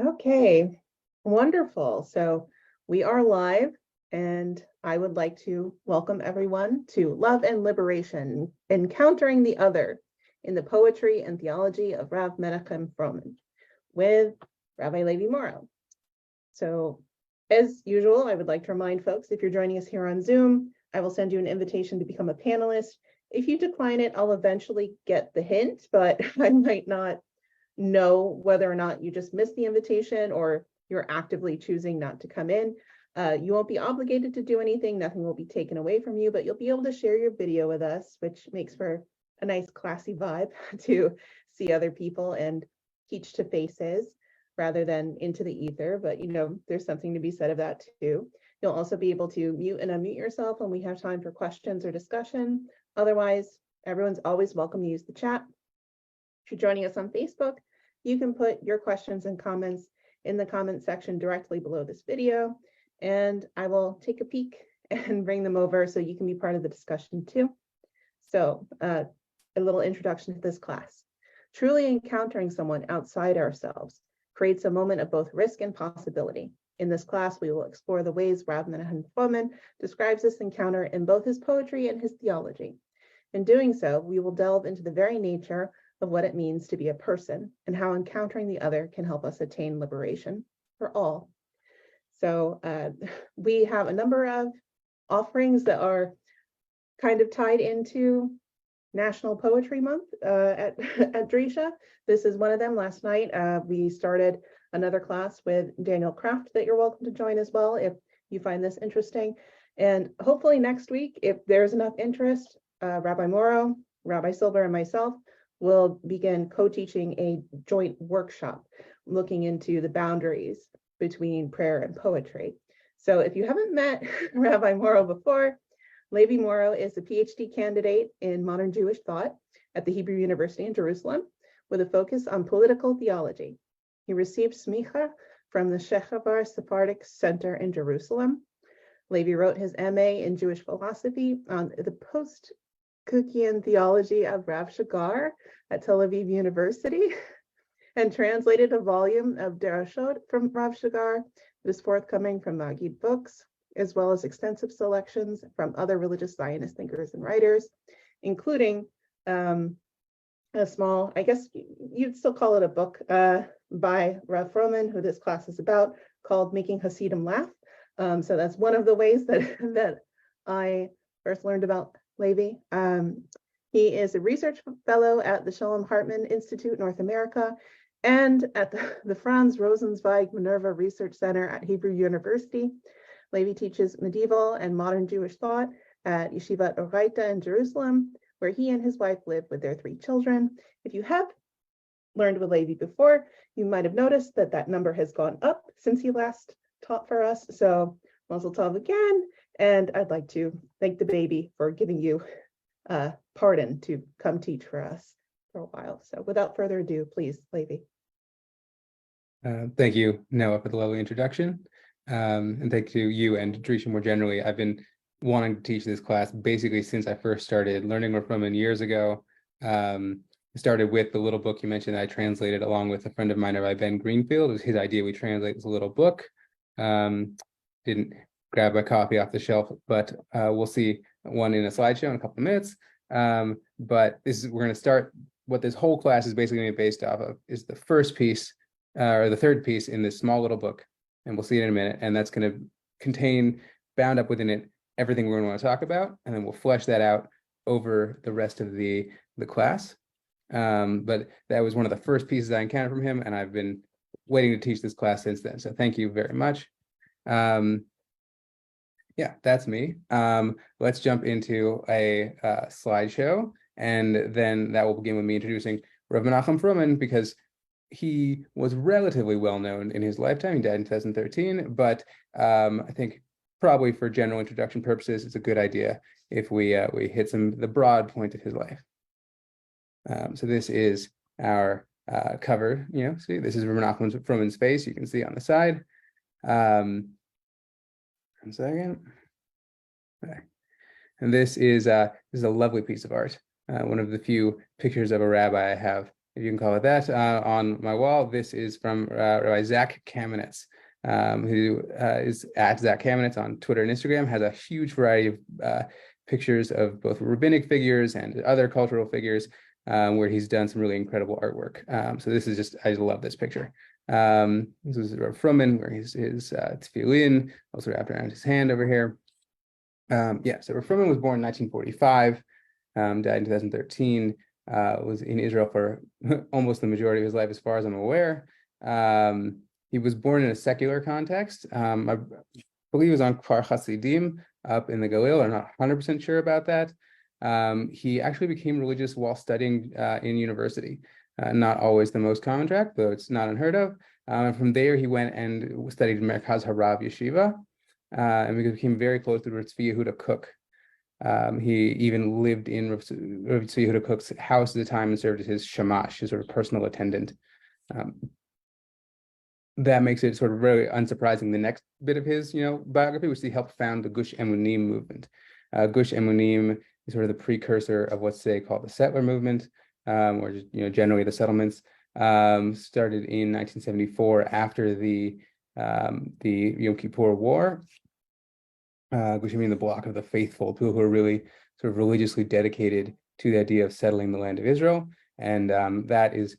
Okay, wonderful. So we are live, and I would like to welcome everyone to Love and Liberation, Encountering the Other in the Poetry and Theology of Rav Menachem Froman with Rabbi Levi Morrow. So as usual, I would like to remind folks, if you're joining us here on Zoom, I will send you an invitation to become a panelist. If you decline it, I'll eventually get the hint, but I might not know whether or not you just missed the invitation or you're actively choosing not to come in. You won't be obligated to do anything. Nothing will be taken away from you, but you'll be able to share your video with us, which makes for a nice classy vibe to see other people and teach to faces rather than into the ether. But there's something to be said of that too. You'll also be able to mute and unmute yourself when we have time for questions or discussion. Otherwise, everyone's always welcome to use the chat. If you're joining us on Facebook, you can put your questions and comments in the comment section directly below this video, and I will take a peek and bring them over so you can be part of the discussion too. So a little introduction to this class. Truly encountering someone outside ourselves creates a moment of both risk and possibility. In this class, we will explore the ways Rav Menachem Froman describes this encounter in both his poetry and his theology. In doing so, we will delve into the very nature of what it means to be a person and how encountering the other can help us attain liberation for all. So we have a number of offerings that are kind of tied into National Poetry Month at Drisha. This is one of them. Last night, we started another class with Daniel Kraft that you're welcome to join as well if you find this interesting. And hopefully next week, if there's enough interest, Rabbi Morrow, Rabbi Silver, and myself will begin co-teaching a joint workshop looking into the boundaries between prayer and poetry. So if you haven't met Rabbi Morrow before, Levi Morrow is a PhD candidate in modern Jewish thought at the Hebrew University in Jerusalem with a focus on political theology. He received smicha from the Shechavar Sephardic Center in Jerusalem. Levi wrote his MA in Jewish philosophy on the post-Kukian theology of Rav Shagar at Tel Aviv University and translated a volume of Derashot from Rav Shagar that is forthcoming from Magid Books, as well as extensive selections from other religious Zionist thinkers and writers, including a small, I guess you'd still call it a book by Rav Froman, who this class is about, called Making Hasidim Laugh. So that's one of the ways that I first learned about Levi. He is a research fellow at the Shalom Hartman Institute, North America, and at the Franz Rosenzweig Minerva Research Center at Hebrew University. Levi teaches medieval and modern Jewish thought at Yeshivat Oraita in Jerusalem, where he and his wife live with their 3 children. If you have learned with Levi before, you might have noticed that that number has gone up since he last taught for us. So Mazel Tov again, and I'd like to thank the baby for giving you pardon to come teach for us for a while. So without further ado, please, Levi. Thank you, Noah, for the lovely introduction. And thank you and Drisha more generally. I've been wanting to teach this class basically since I first started learning from him years ago. I started with the little book you mentioned that I translated along with a friend of mine, Rabbi Ben Greenfield. It was his idea we translate this little book. Didn't grab a copy off the shelf, but we'll see one in a slideshow in a couple of minutes. But we're going to start. What this whole class is basically going to be based off of is the first piece or the third piece in this small little book, and we'll see it in a minute. And that's going to contain, bound up within it, everything we're going to want to talk about, and then we'll flesh that out over the rest of the class. But that was one of the first pieces I encountered from him, and I've been waiting to teach this class since then. So thank you very much. Yeah, that's me. Let's jump into a slideshow, and then that will begin with me introducing Rav Menachem Froman, because he was relatively well known in his lifetime. He died in 2013, but I think probably for general introduction purposes, it's a good idea if we hit the broad point of his life. So this is our cover. See, this is Menachem Froman's face. You can see on the side. 1 second. Okay. And this is a lovely piece of art. One of the few pictures of a rabbi I have if you can call it that, on my wall. This is from Rabbi Zach Kamenetz, who is at Zach Kamenetz on Twitter and Instagram, has a huge variety of pictures of both rabbinic figures and other cultural figures, where he's done some really incredible artwork. So this is just, I just love this picture. This is Rav Froman, where his tefillin also wrapped around his hand over here. Yeah, so Rav Froman was born in 1945, died in 2013, was in Israel for almost the majority of his life, as far as I'm aware. He was born in a secular context. I believe he was on Kfar Hasidim up in the Galil. I'm not 100% sure about that. He actually became religious while studying in university. Not always the most common track, though it's not unheard of. From there, he went and studied Merkaz Harav Yeshiva, and we became very close to Tzvi Yehuda Kook. He even lived in Tzvi Yehuda Kook's house at the time and served as his shamash, his sort of personal attendant. That makes it sort of really unsurprising. The next bit of his, biography, which he helped found the Gush Emunim movement. Gush Emunim is sort of the precursor of what's today called the settler movement, or just, generally the settlements. Started in 1974 after the Yom Kippur War. Gush Emunim, the block of the faithful, people who are really sort of religiously dedicated to the idea of settling the land of Israel, and that is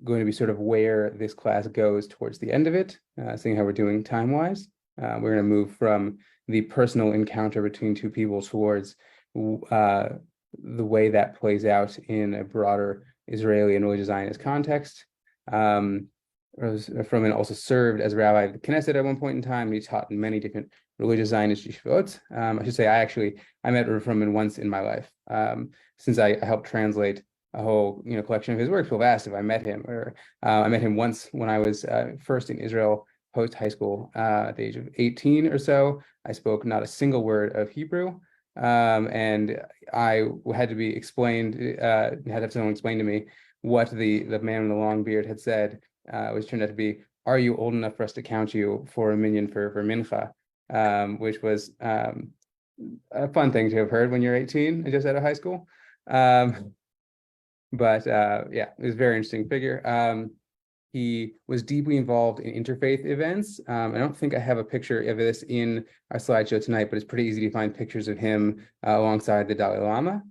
going to be sort of where this class goes towards the end of it, seeing how we're doing time-wise. We're going to move from the personal encounter between two people towards the way that plays out in a broader Israeli and religious Zionist context. Froman also served as rabbi of the Knesset at one point in time. He taught in many different religious Zionist yeshivot. I should say, I met Froman once in my life, since I helped translate a whole collection of his works. People have asked if I met him, or I met him once when I was first in Israel post high school at the age of 18 or so. I spoke not a single word of Hebrew, and I had to be explained, had to have someone explain to me what the man with the long beard had said, which turned out to be, "Are you old enough for us to count you for a minyan for mincha?" Which was a fun thing to have heard when you're 18 and just out of high school. But yeah, it was a very interesting figure. He was deeply involved in interfaith events. I don't think I have a picture of this in our slideshow tonight, but it's pretty easy to find pictures of him alongside the Dalai Lama.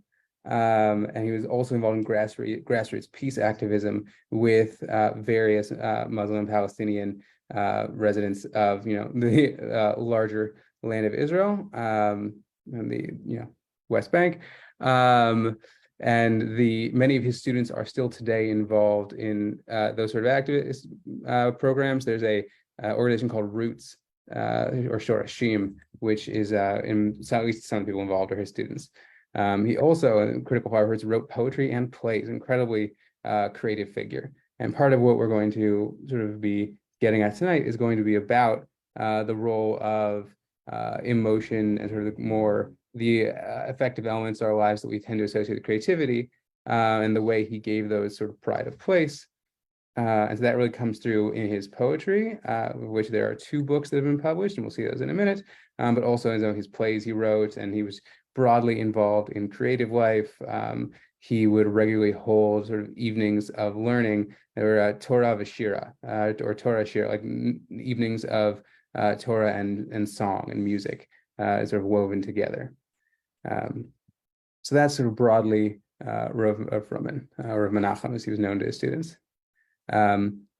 And he was also involved in grassroots peace activism with various Muslim and Palestinian residents of the larger land of Israel, and the West Bank. And many of his students are still today involved in those sort of activist programs. There's a organization called Roots, or short Shim, which is at least some of the people involved are his students. He also, in critical part, wrote poetry and plays. Incredibly creative figure. And part of what we're going to sort of be getting at tonight is going to be about the role of emotion and sort of the effective elements of our lives that we tend to associate with creativity, and the way he gave those sort of pride of place. And so that really comes through in his poetry, of which there are 2 books that have been published, and we'll see those in a minute, but also in some of his plays he wrote, and he was broadly involved in creative life. He would regularly hold sort of evenings of learning. There were Torah v'shira, or Torah shir, like evenings of Torah and song and music, sort of woven together. So that's sort of broadly Rav Froman, Rav Menachem, as he was known to his students.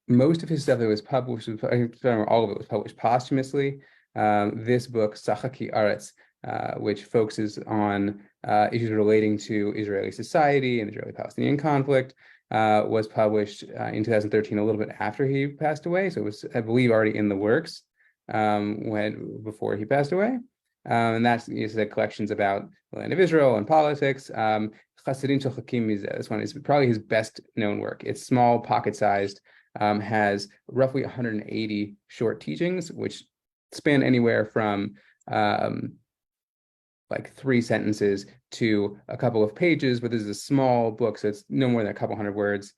Most of his stuff that was published, all of it was published posthumously. This book, Sachaki Aretz, which focuses on issues relating to Israeli society and the Israeli-Palestinian conflict, was published in 2013, a little bit after he passed away. So it was, I believe, already in the works before he passed away. And that's the collections about the land of Israel and politics. Chasidim Chochakim Mizeh. This one is probably his best known work. It's small, pocket-sized, has roughly 180 short teachings, which span anywhere from like 3 sentences to a couple of pages, but this is a small book, so it's no more than a couple hundred words.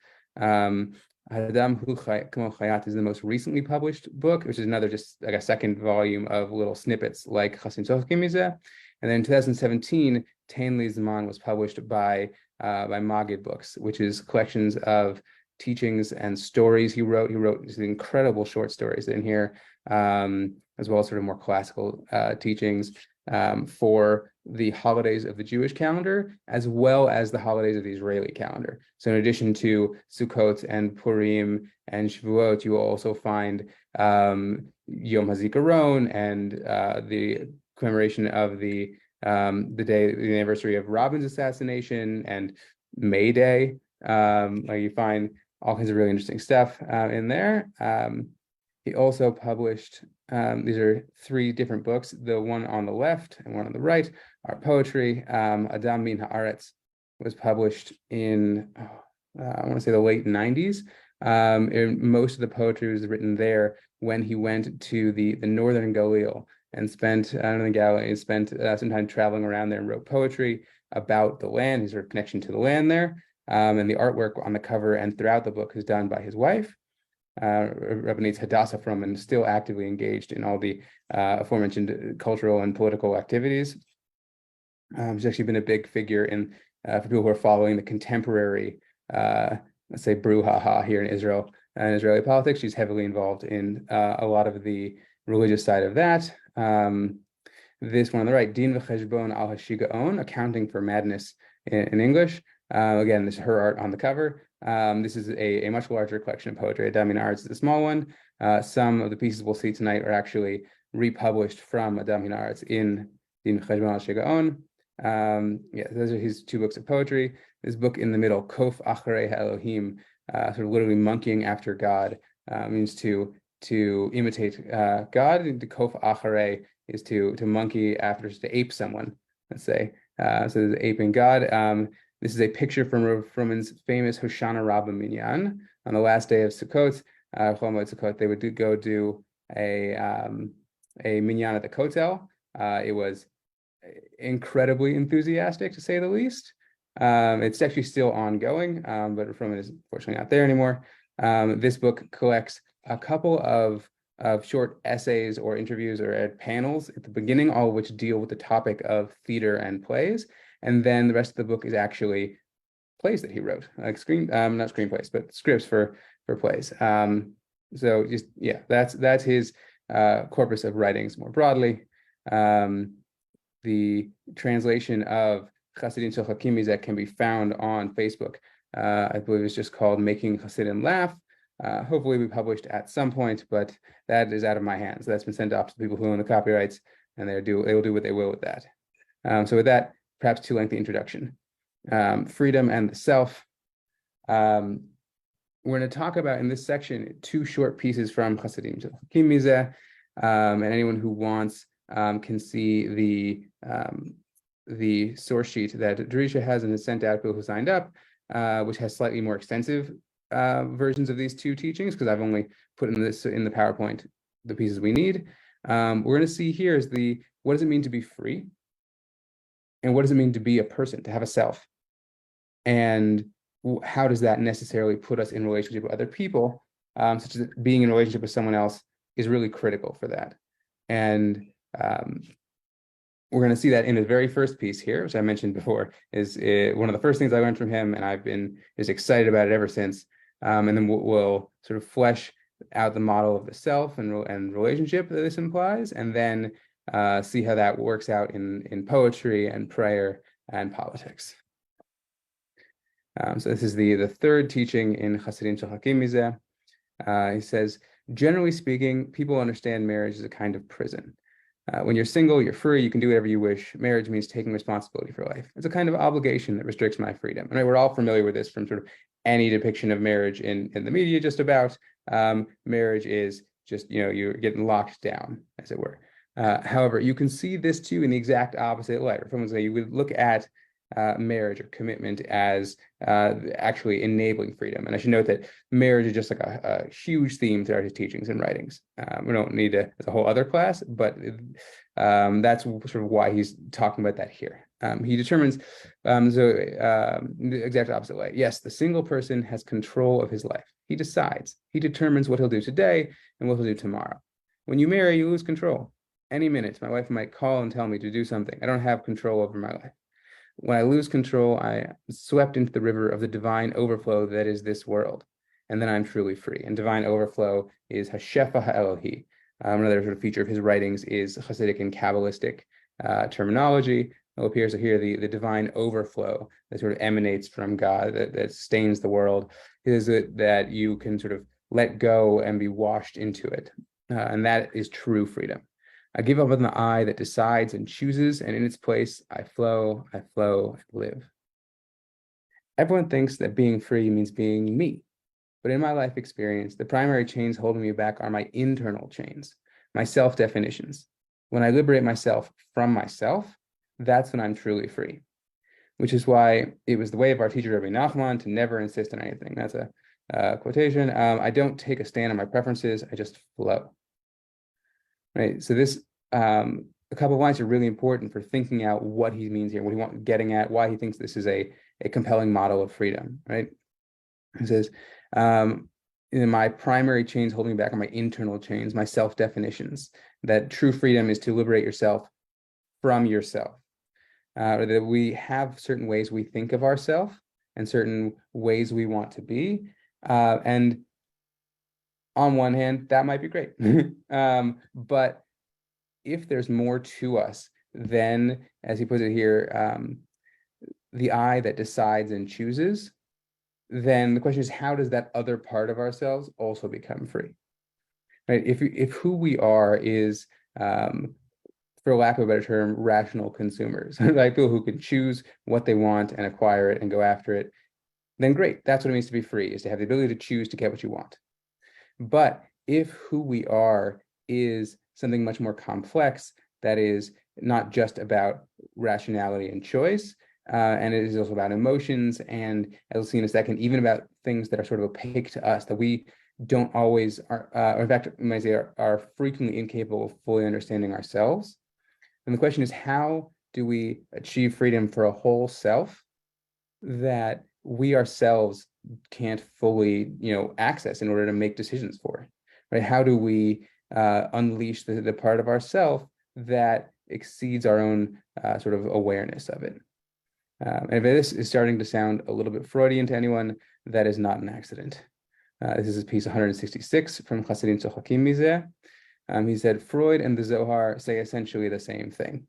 Adam Hu Kamo Chayat is the most recently published book, which is another just like a second volume of little snippets like Chasim Tzofkim Mizeh. And then in 2017, Tain Li Zman was published by Magid Books, which is collections of teachings and stories he wrote. He wrote these incredible short stories in here, as well as sort of more classical teachings for the holidays of the Jewish calendar, as well as the holidays of the Israeli calendar. So in addition to Sukkot and Purim and Shavuot, you will also find Yom HaZikaron and the commemoration of the day, the anniversary of Rabin's assassination, and May Day. Like you find all kinds of really interesting stuff in there. He also published, these are 3 different books. The one on the left and one on the right are poetry. Adam Min Haaretz was published in, I want to say the late 90s. Most of the poetry was written there when he went to the northern Galil and spent, some time traveling around there and wrote poetry about the land, his sort of connection to the land there. And the artwork on the cover and throughout the book is done by his wife, Rabbanit Hadassah Froman, still actively engaged in all the aforementioned cultural and political activities. She's actually been a big figure in for people who are following the contemporary, let's say, brouhaha here in Israel and Israeli politics. She's heavily involved in a lot of the religious side of that. This one on the right, Din v'cheshbon al hashigaon, accounting for madness in English. Again, this is her art on the cover. This is a much larger collection of poetry. Adam Min Haaretz is a small one. Some of the pieces we'll see tonight are actually republished from Adam Min Haaretz in Din v'cheshbon al hashigaon. Yeah, those are his 2 books of poetry. This book in the middle, Kof Acharei Elohim, sort of literally monkeying after God, means to imitate God. And to Kof Acharei is to monkey after, to ape someone, let's say. So there's aping God. This is a picture from Rav Froman's famous Hoshana Rabbah Minyan. On the last day of Sukkot, Sukkot, they would go do a minyan at the Kotel. It was incredibly enthusiastic, to say the least. It's actually still ongoing, but Rav Froman is unfortunately not there anymore. This book collects a couple of short essays or interviews or panels at the beginning, all of which deal with the topic of theater and plays. And then the rest of the book is actually plays that he wrote, like not screenplays, but scripts for plays. So just, yeah, that's his corpus of writings more broadly. The translation of Chassidim Tzolchakim Mizeh can be found on Facebook. I believe it's just called Making Chassidim Laugh. Hopefully we published at some point, but that is out of my hands. That's been sent off to the people who own the copyrights, and they will do what they will with that. So with that, perhaps too lengthy introduction. Freedom and the self. We're going to talk about in this section 2 short pieces from Chassidim Tzolchakim Mizeh, and anyone who wants can see the source sheet that Drisha has and has sent out people who signed up, which has slightly more extensive versions of these 2 teachings, because I've only put in the PowerPoint the pieces we need. We're going to see here is what does it mean to be free, and what does it mean to be a person, to have a self, and how does that necessarily put us in relationship with other people, such as being in a relationship with someone else is really critical for that. And we're going to see that in the very first piece here, which I mentioned before, is one of the first things I learned from him, and I've been just excited about it ever since. And then we'll sort of flesh out the model of the self and relationship that this implies, and then see how that works out in poetry and prayer and politics. So this is the 3rd teaching in Chassidim Tzolchakim Mizeh. He says, generally speaking, people understand marriage as a kind of prison. When you're single, you're free, you can do whatever you wish. Marriage means taking responsibility for life. It's a kind of obligation that restricts my freedom. And we're all familiar with this from sort of any depiction of marriage in the media, just about. Marriage is just, you're getting locked down, as it were. However, you can see this too in the exact opposite light. Or someone say you would look at marriage or commitment as actually enabling freedom. And I should note that marriage is just like a huge theme throughout his teachings and writings. We don't need to, it's a whole other class, but that's sort of why he's talking about that here. He determines, the exact opposite way. Yes, the single person has control of his life. He decides, he determines what he'll do today and what he'll do tomorrow. When you marry, you lose control. Any minute, my wife might call and tell me to do something. I don't have control over my life. When I lose control, I am swept into the river of the divine overflow that is this world. and then I'm truly free. And divine overflow is Hashefa Ha'elohi. Another sort of feature of his writings is Hasidic and Kabbalistic terminology. It appears to here the divine overflow that sort of emanates from God, that sustains the world, is that you can sort of let go and be washed into it. And that is true freedom. I give up on the I that decides and chooses, and in its place, I flow, and live. Everyone thinks that being free means being me. But in my life experience, the primary chains holding me back are my internal chains, my self-definitions. When I liberate myself from myself, that's when I'm truly free, which is why it was the way of our teacher, Rabbi Nachman, to never insist on anything. That's a quotation. I don't take a stand on my preferences. I just flow. Right. So this, a couple of lines are really important for thinking out what he means here, what he wants getting at, why he thinks this is a compelling model of freedom. Right. He says, my primary chains holding me back are my internal chains, my self-definitions, that true freedom is to liberate yourself from yourself. Or that we have certain ways we think of ourselves and certain ways we want to be. And on one hand, that might be great. But if there's more to us than, as he puts it here, the I that decides and chooses, then the question is, how does that other part of ourselves also become free? Right? If who we are is, for lack of a better term, rational consumers, like people who can choose what they want and acquire it and go after it, then great. That's what it means to be free, is to have the ability to choose to get what you want. But if who we are is something much more complex, that is not just about rationality and choice, and it is also about emotions, and as we'll see in a second, even about things that are sort of opaque to us, that we don't always, or in fact, you might say, are frequently incapable of fully understanding ourselves. And the question is, how do we achieve freedom for a whole self that we ourselves can't fully, access in order to make decisions for, right? How do we unleash the part of ourself that exceeds our own sort of awareness of it? And if this is starting to sound a little bit Freudian to anyone, that is not an accident. This is piece 166 from Chasidim Tzochakim Mizeh. He said, Freud and the Zohar say essentially the same thing.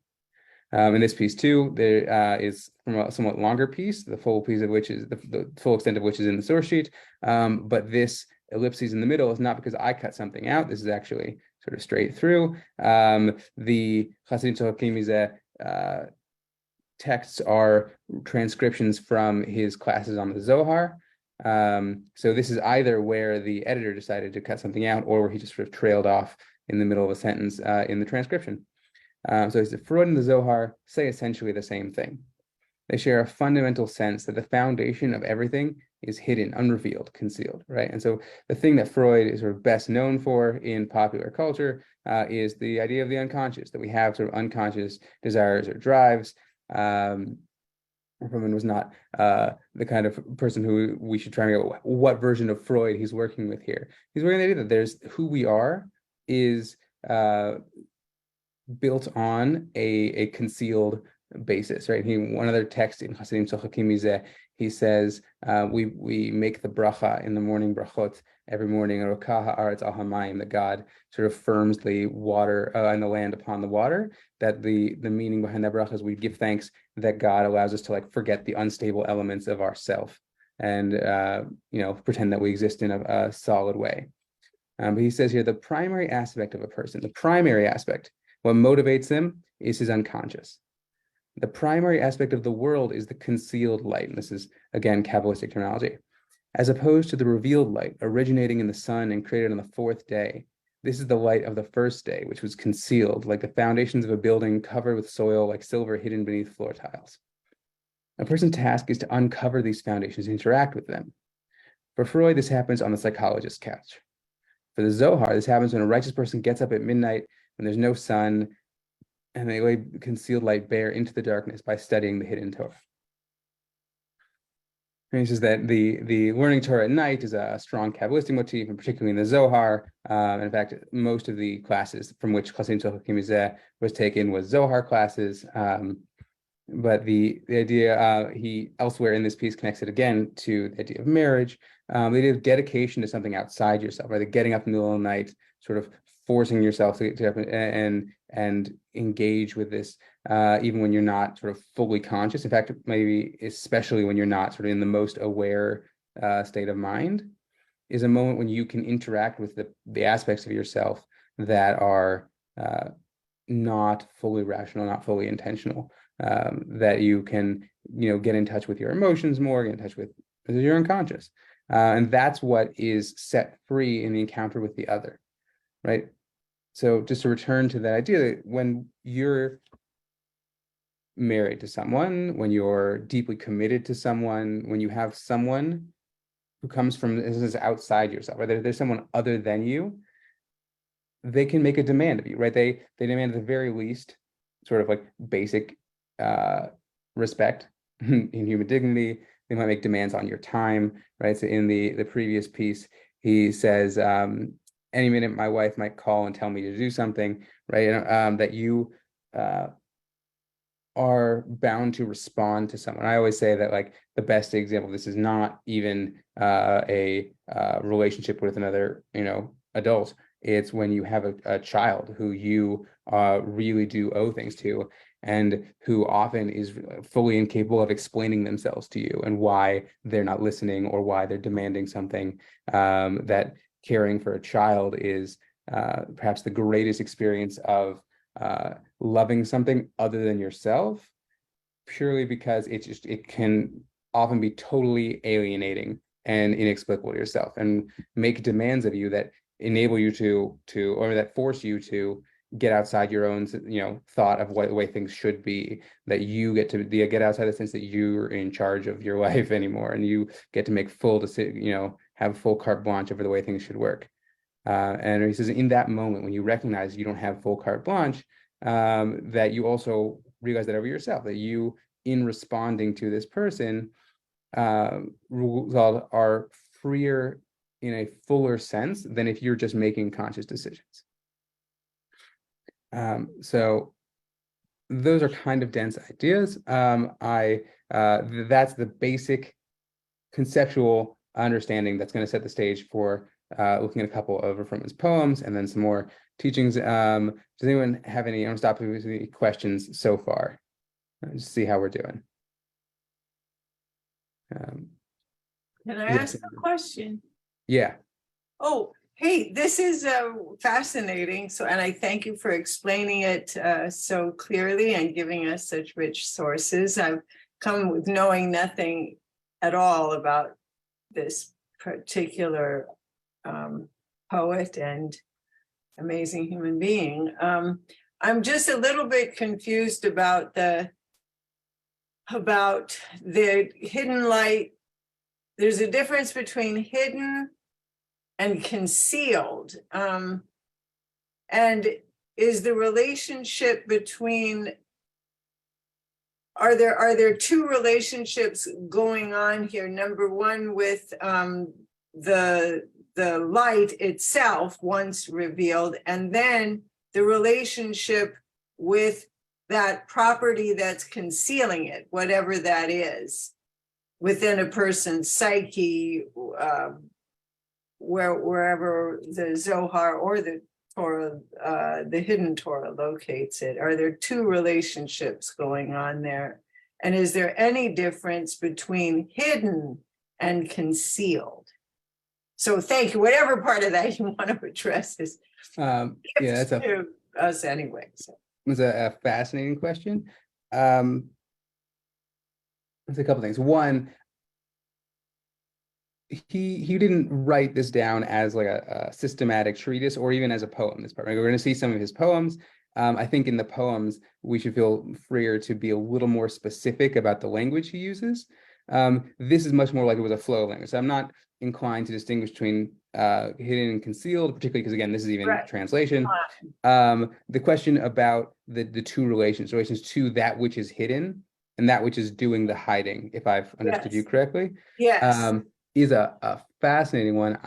In this piece too, there is from a somewhat longer piece, the full piece of which is the full extent of which is in the source sheet. But this ellipses in the middle is not because I cut something out. This is actually sort of straight through. The Chasidim Tzochakim Mizeh texts are transcriptions from his classes on the Zohar. So this is either where the editor decided to cut something out or where he just sort of trailed off in the middle of a sentence in the transcription. So the Freud and the Zohar say essentially the same thing. They share a fundamental sense that the foundation of everything is hidden, unrevealed, concealed, right? And so the thing that Freud is sort of best known for in popular culture is the idea of the unconscious, that we have sort of unconscious desires or drives. Froman was not the kind of person who we should try and go, what version of Freud he's working with here. He's working with the idea that there's who we are is built on a concealed basis, right? One other text in Hasidim Tzochakim Mizeh, he says, we make the bracha in the morning brachot every morning, Rokah haaretz al hamayim, that God sort of firms the water and the land upon the water. That the meaning behind that bracha is we give thanks that God allows us to like forget the unstable elements of ourself and pretend that we exist in a solid way. But he says here, the primary aspect of a person, the primary aspect, what motivates them is his unconscious. The primary aspect of the world is the concealed light. And this is, again, Kabbalistic terminology. As opposed to the revealed light originating in the sun and created on the fourth day, this is the light of the first day, which was concealed, like the foundations of a building covered with soil, like silver hidden beneath floor tiles. A person's task is to uncover these foundations and interact with them. For Freud, this happens on the psychologist's couch. For the Zohar, this happens when a righteous person gets up at midnight when there's no sun, and they lay concealed light bare into the darkness by studying the hidden Torah. And he says that the learning Torah at night is a strong Kabbalistic motif, and particularly in the Zohar. And in fact, most of the classes from which Chasidim Tzochakim Mizeh was taken was Zohar classes. But the idea, he elsewhere in this piece connects it again to the idea of marriage, the idea of dedication to something outside yourself, right? Like getting up in the middle of the night, sort of forcing yourself to get up and engage with this, even when you're not sort of fully conscious. In fact, maybe especially when you're not sort of in the most aware state of mind, is a moment when you can interact with the aspects of yourself that are not fully rational, not fully intentional, that you can, get in touch with your emotions more, get in touch with your unconscious. And that's what is set free in the encounter with the other, right? So just to return to that idea that when you're married to someone, when you're deeply committed to someone, when you have someone who comes from, this is outside yourself, right? There's someone other than you, they can make a demand of you, right? They demand at the very least sort of like basic respect in human dignity. They might make demands on your time, right? So in the previous piece, he says, any minute my wife might call and tell me to do something, right? That you are bound to respond to someone. I always say that like the best example of this is not even a relationship with another, adult. It's when you have a child who you really do owe things to, and who often is fully incapable of explaining themselves to you and why they're not listening or why they're demanding something. That caring for a child is perhaps the greatest experience of loving something other than yourself, purely because it can often be totally alienating and inexplicable to yourself, and make demands of you that enable you to or that force you to get outside your own thought of what the way things should be, that you get to get outside the sense that you're in charge of your life anymore, and you get to make full decision, have full carte blanche over the way things should work. And he says, in that moment, when you recognize you don't have full carte blanche, that you also realize that over yourself, that you, in responding to this person, rules are freer in a fuller sense than if you're just making conscious decisions. So those are kind of dense ideas. That's the basic conceptual understanding that's going to set the stage for looking at a couple of Froman's poems and then some more teachings. Does anyone have any? I'm stop with any questions so far. Just see how we're doing. Can I ask a question? Yeah. Oh, hey, this is fascinating. And I thank you for explaining it so clearly and giving us such rich sources. I've come with knowing nothing at all about this particular poet and amazing human being. I'm just a little bit confused about the hidden light. There's a difference between hidden and concealed. And is the relationship between, are there two relationships going on here? Number one, with the light itself once revealed, and then the relationship with that property that's concealing it, whatever that is, within a person's psyche, wherever the Zohar or the Torah, the hidden Torah locates it. Are there two relationships going on there? And is there any difference between hidden and concealed? So thank you. Whatever part of that you want to address is That's to us anyway. So. It's a fascinating question. There's a couple things. One, he didn't write this down as like a systematic treatise or even as a poem. This part, right? We're going to see some of his poems. I think in the poems we should feel freer to be a little more specific about the language he uses. This is much more like it was a flow of language. So I'm not inclined to distinguish between hidden and concealed, particularly because again, this is even translation. The question about the two relations to that which is hidden and that which is doing the hiding, if I've understood you correctly. Yes. Is a fascinating one.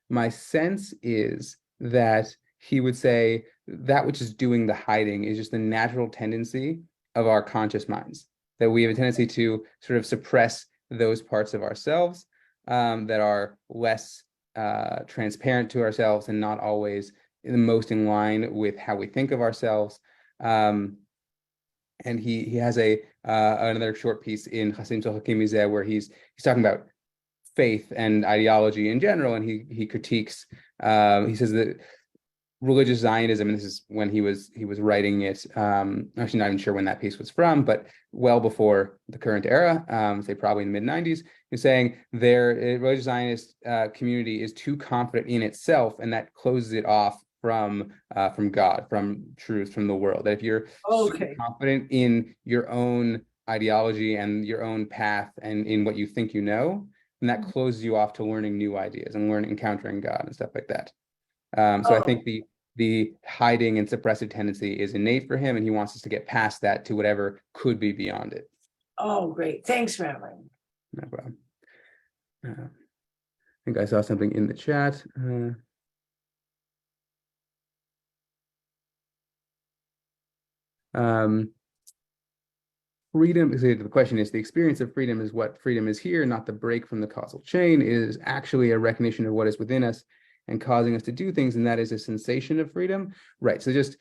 My sense is that he would say that which is doing the hiding is just the natural tendency of our conscious minds, that we have a tendency to sort of suppress those parts of ourselves, that are less transparent to ourselves and not always the most in line with how we think of ourselves. And he has another short piece in Chasim Sochakim Mizeh where he's talking about faith and ideology in general, and he critiques. He says that religious Zionism, and this is when he was writing it. Actually, not even sure when that piece was from, but well before the current era, say probably in the mid-90s. He's saying their religious Zionist community is too confident in itself, and that closes it off from God, from truth, from the world. That if you're super confident in your own ideology and your own path and in what you think you know, then that closes you off to learning new ideas and encountering God and stuff like that. So I think the hiding and suppressive tendency is innate for him, and he wants us to get past that to whatever could be beyond it. Oh, great. Thanks, Rabbi. No problem. I think I saw something in the chat. Freedom, the question is, the experience of freedom is what freedom is here, not the break from the causal chain. It is actually a recognition of what is within us and causing us to do things, and that is a sensation of freedom. Right, so just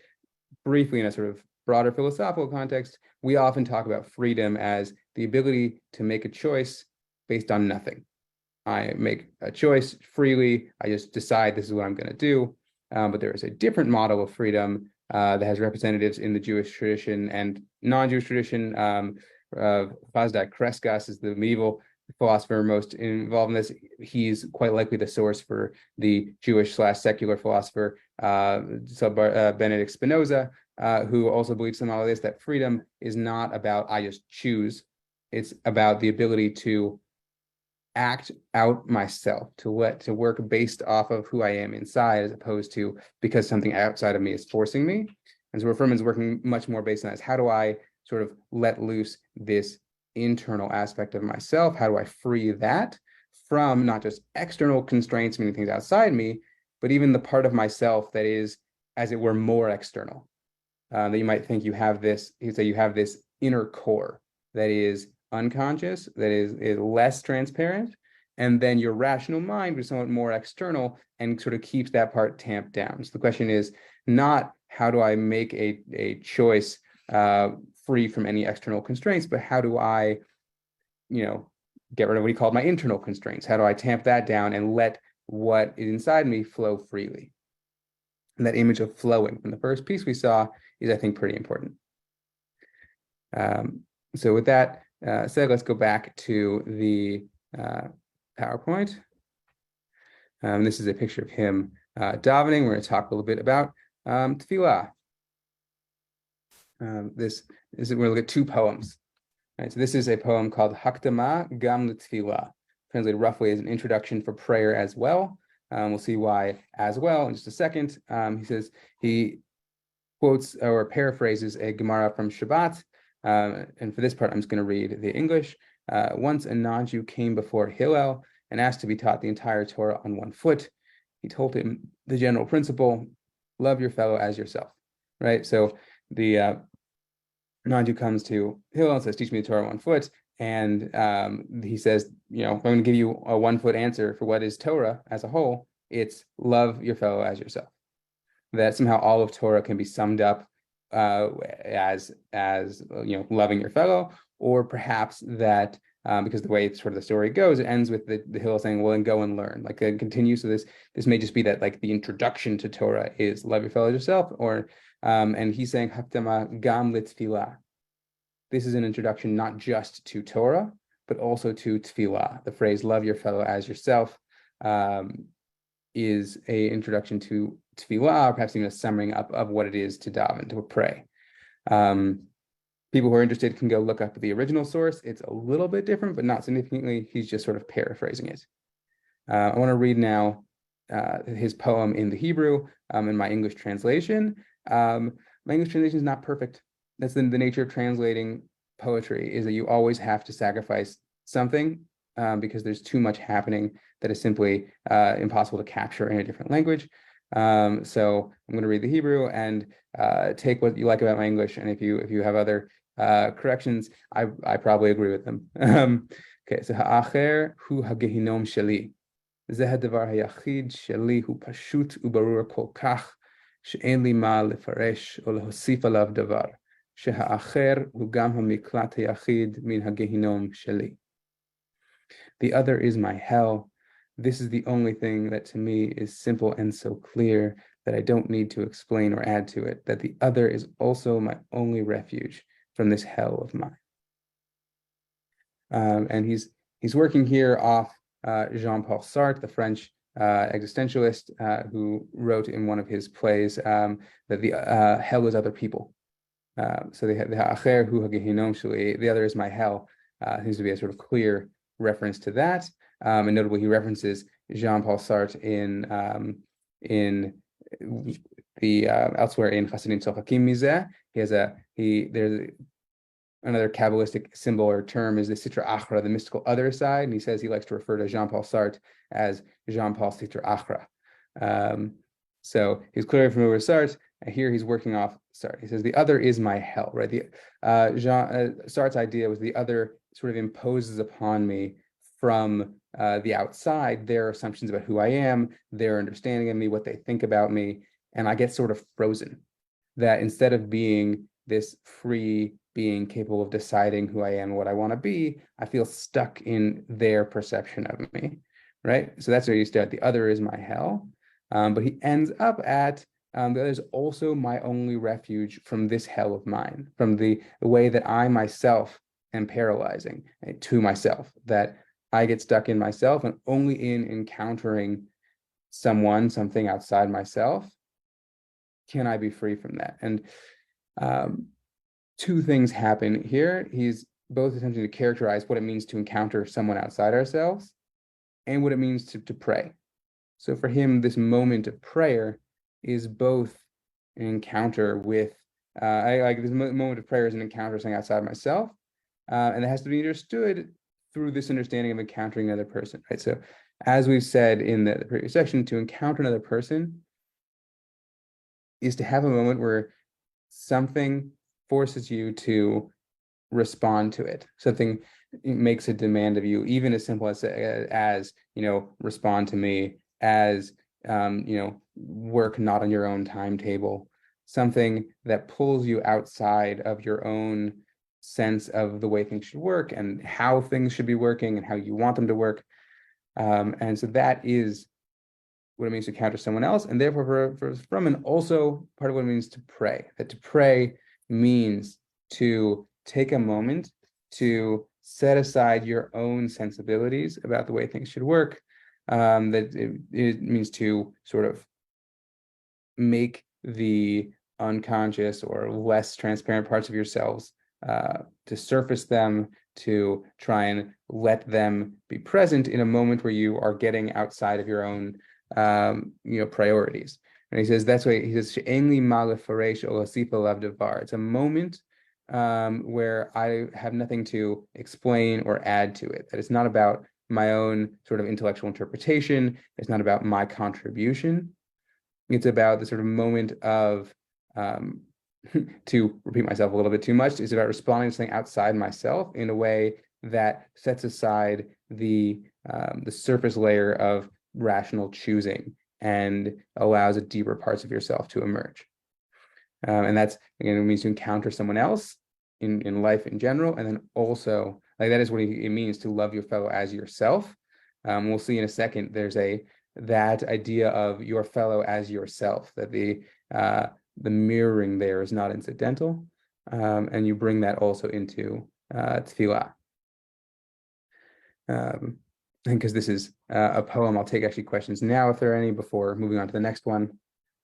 briefly in a sort of broader philosophical context, we often talk about freedom as the ability to make a choice based on nothing. I make a choice freely, I just decide this is what I'm going to do, but there is a different model of freedom that has representatives in the Jewish tradition and non-Jewish tradition. Fazdak Kreskas is the medieval philosopher most involved in this. He's quite likely the source for the Jewish/secular philosopher Benedict Spinoza, who also believes in all of this, that freedom is not about I just choose. It's about the ability to act out myself, to work based off of who I am inside, as opposed to because something outside of me is forcing me. And so Froman's working much more based on this. How do I sort of let loose this internal aspect of myself? How do I free that from not just external constraints, meaning things outside me, but even the part of myself that is, as it were, more external? That you might think you have this, you have this inner core that is unconscious, that is less transparent, and then your rational mind is somewhat more external and sort of keeps that part tamped down. So the question is not how do I make a choice free from any external constraints, but how do I, get rid of what he called my internal constraints? How do I tamp that down and let what is inside me flow freely? And that image of flowing from the first piece we saw is, I think, pretty important. So with that said, let's go back to the PowerPoint. This is a picture of him davening. We're going to talk a little bit about tefillah. We're going to look at two poems. Right, so this is a poem called Hakdama Gam L'Tefillah, translated roughly as an introduction for prayer as well. We'll see why as well in just a second. He quotes or paraphrases a Gemara from Shabbat. And for this part, I'm just going to read the English. Once a non-Jew came before Hillel and asked to be taught the entire Torah on one foot. He told him the general principle, love your fellow as yourself, right? So the non-Jew comes to Hillel and says, teach me the Torah on 1 foot. And he says, I'm going to give you a 1 foot answer for what is Torah as a whole. It's love your fellow as yourself. That somehow all of Torah can be summed up as loving your fellow, or perhaps that because the way sort of the story goes, it ends with the Hillel saying, well, then go and learn. Like it continues. So this may just be that like the introduction to Torah is love your fellow as yourself, or and he's saying Haftama Gam L'Tefillah. This is an introduction not just to Torah, but also to tefillah. The phrase "love your fellow as yourself" is a introduction to tefillah, or perhaps even a summing up of what it is to daven, to pray. People who are interested can go look up the original source. It's a little bit different, but not significantly. He's just sort of paraphrasing it. I want to read now his poem in the Hebrew in my English translation. My English translation is not perfect. That's the nature of translating poetry, is that you always have to sacrifice something because there's too much happening that is simply impossible to capture in a different language. So I'm going to read the Hebrew and take what you like about my English, and if you have other corrections, I probably agree with them. Okay, so ha'acher hu hagehinom sheli. זה הדבר היחיד שלי הוא פשוט וברור כל כך, שאין לי מה לפרש או להוסיף עליו דבר, שהאחר הוא גם המקלט היחיד מן הגיהינום שלי. The other is my hell. This is the only thing that to me is simple and so clear that I don't need to explain or add to it, that the other is also my only refuge from this hell of mine. And he's working here off Jean-Paul Sartre, the French existentialist, who wrote in one of his plays that the hell is other people. So the acher hu hagehinom sheli, the other is my hell, seems to be a sort of clear reference to that. And notably, he references Jean-Paul Sartre in the elsewhere in Chassidim Tzochakim Mizeh. There's another Kabbalistic symbol or term is the Sitra Achra, the mystical other side. And he says he likes to refer to Jean-Paul Sartre as Jean-Paul Sitra Achra. So he's clearly familiar with Sartre. And here he's working off Sartre. He says the other is my hell, right? Sartre's idea was the other sort of imposes upon me from the outside their assumptions about who I am, their understanding of me, what they think about me. And I get sort of frozen. That instead of being this free being capable of deciding who I am and what I want to be, I feel stuck in their perception of me, right? So that's where you start. The other is my hell. But he ends up at, the other is also my only refuge from this hell of mine, from the way that I myself am paralyzing to myself, that I get stuck in myself, and only in encountering something outside myself, can I be free from that. And two things happen here. He's both attempting to characterize what it means to encounter someone outside ourselves and what it means to pray. So for him, this moment of prayer is both an encounter with, this moment of prayer is an encounter with something outside myself, and it has to be understood through this understanding of encountering another person, right? So as we've said in the previous section, to encounter another person is to have a moment where something forces you to respond to it. Something makes a demand of you, even as simple as respond to me, as work not on your own timetable. Something that pulls you outside of your own sense of the way things should work and how things should be working and how you want them to work. And so that is what it means to encounter someone else. And therefore for Froman, also part of what it means to pray. That to pray means to take a moment to set aside your own sensibilities about the way things should work. That it means to sort of make the unconscious or less transparent parts of yourselves, to surface them, to try and let them be present in a moment where you are getting outside of your own priorities. And he says that's why he says it's a moment where I have nothing to explain or add to it. That it's not about my own sort of intellectual interpretation. It's not about my contribution. It's about the sort of moment of, to repeat myself a little bit too much, it's about responding to something outside myself in a way that sets aside the surface layer of rational choosing and allows the deeper parts of yourself to emerge. And that's, again, it means to encounter someone else in life in general, and then also, like, that is what it means to love your fellow as yourself. We'll see in a second, there's that idea of your fellow as yourself, that the mirroring there is not incidental, and you bring that also into tefillah. Because this is a poem, I'll take actually questions now if there are any before moving on to the next one.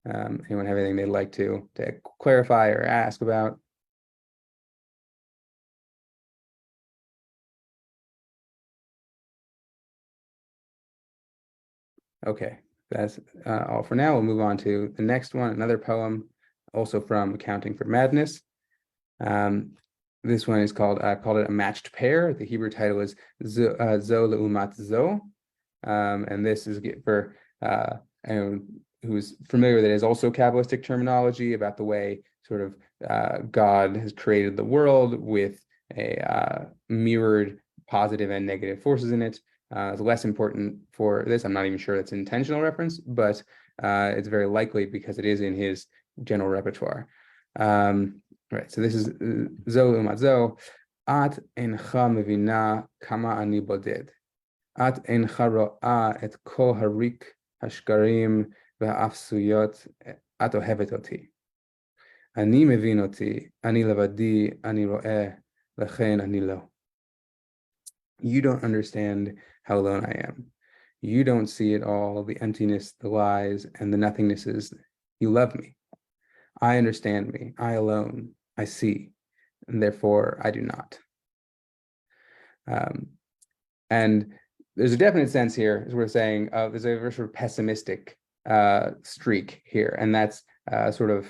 Anyone have anything they'd like to clarify or ask about? Okay, that's all for now. We'll move on to the next one, another poem, also from Accounting for Madness. This one is called it A Matched Pair. The Hebrew title is Zo Leumat Zo. And this is for anyone who's familiar with it, is also Kabbalistic terminology about the way sort of God has created the world with a mirrored positive and negative forces in it. It's less important for this. I'm not even sure it's an intentional reference, but it's very likely because it is in his general repertoire. Right, so this is Zo Umat Zo. At encha mevina kama ani boded. At encha ro'a et kol harik hashkarim ve'afsuyot at ohevet oti. Ani mevin oti, ani levadi, ani ro'eh, lechen ani lo. You don't understand how alone I am. You don't see it all, the emptiness, the lies, and the nothingnnesses. You love me. I understand me. I alone, I see, and therefore I do not. And there's a definite sense here, as we're saying, there's a very sort of pessimistic streak here, and that's sort of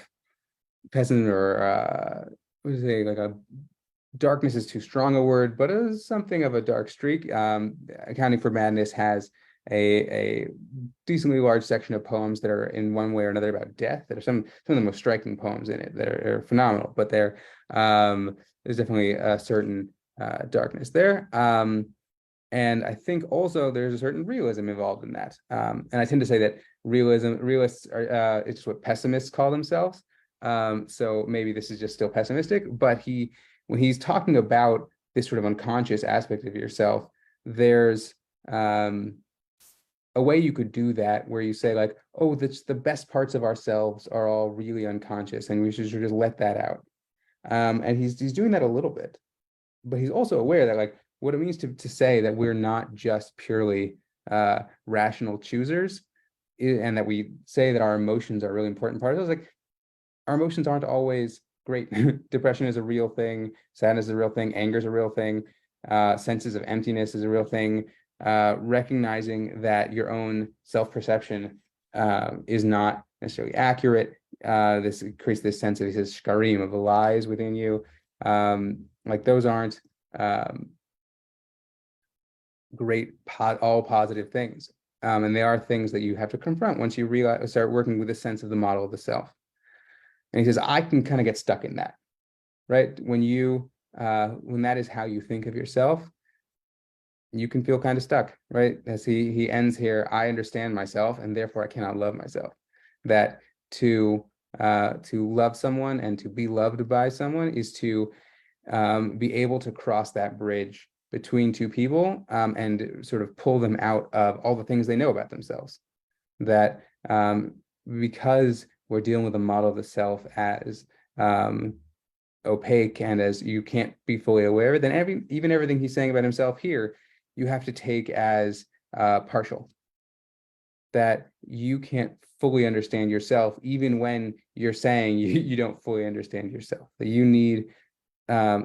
pessimism, or what would you say, like a darkness is too strong a word, but it is something of a dark streak. Accounting for Madness has a decently large section of poems that are in one way or another about death. That are some of the most striking poems in it that are phenomenal, but there's definitely a certain darkness there. And I think also there's a certain realism involved in that. And I tend to say that realists are it's what pessimists call themselves. So maybe this is just still pessimistic, but when he's talking about this sort of unconscious aspect of yourself, there's a way you could do that where you say like, oh, the best parts of ourselves are all really unconscious and we should just let that out. And he's doing that a little bit, but he's also aware that like what it means to say that we're not just purely rational choosers, and that we say that our emotions are a really important part of it. Like our emotions aren't always great. Depression is a real thing. Sadness is a real thing. Anger is a real thing. Senses of emptiness is a real thing. Recognizing that your own self-perception is not necessarily accurate. This creates this sense of, he says, shkarim, of the lies within you. Like those aren't great, all positive things. And they are things that you have to confront once you start working with the sense of the model of the self. And he says, I can kind of get stuck in that, right? When that is how you think of yourself, you can feel kind of stuck, right? As he ends here, I understand myself and therefore I cannot love myself. That to love someone and to be loved by someone is to be able to cross that bridge between two people and sort of pull them out of all the things they know about themselves. That because we're dealing with a model of the self as opaque and as you can't be fully aware, then even everything he's saying about himself here, you have to take as partial. That you can't fully understand yourself, even when you're saying you don't fully understand yourself. That you need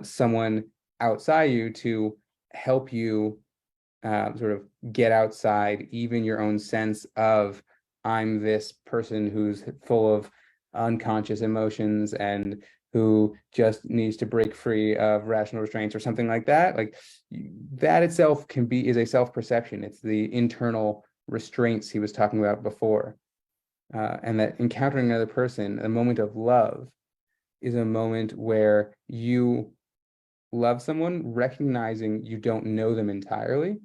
someone outside you to help you sort of get outside even your own sense of, I'm this person who's full of unconscious emotions and who just needs to break free of rational restraints or something like that. Like that itself is a self-perception. It's the internal restraints he was talking about before. And that encountering another person, a moment of love, is a moment where you love someone, recognizing you don't know them entirely,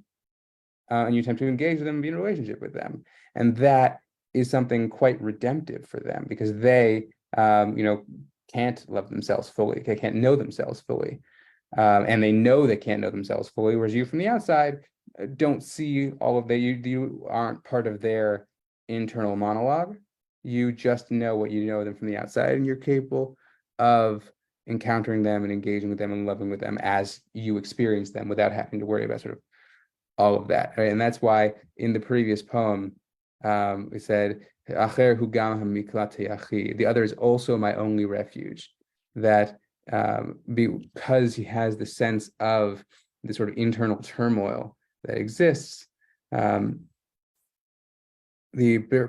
and you attempt to engage with them and be in a relationship with them. And that is something quite redemptive for them, because they, can't love themselves fully. They can't know themselves fully. And they know they can't know themselves fully, whereas you from the outside don't see all of that. You aren't part of their internal monologue. You just know what you know of them from the outside, and you're capable of encountering them and engaging with them and loving with them as you experience them without having to worry about sort of all of that. Right? And that's why in the previous poem, we said, the other is also my only refuge. That because he has the sense of the sort of internal turmoil that exists, the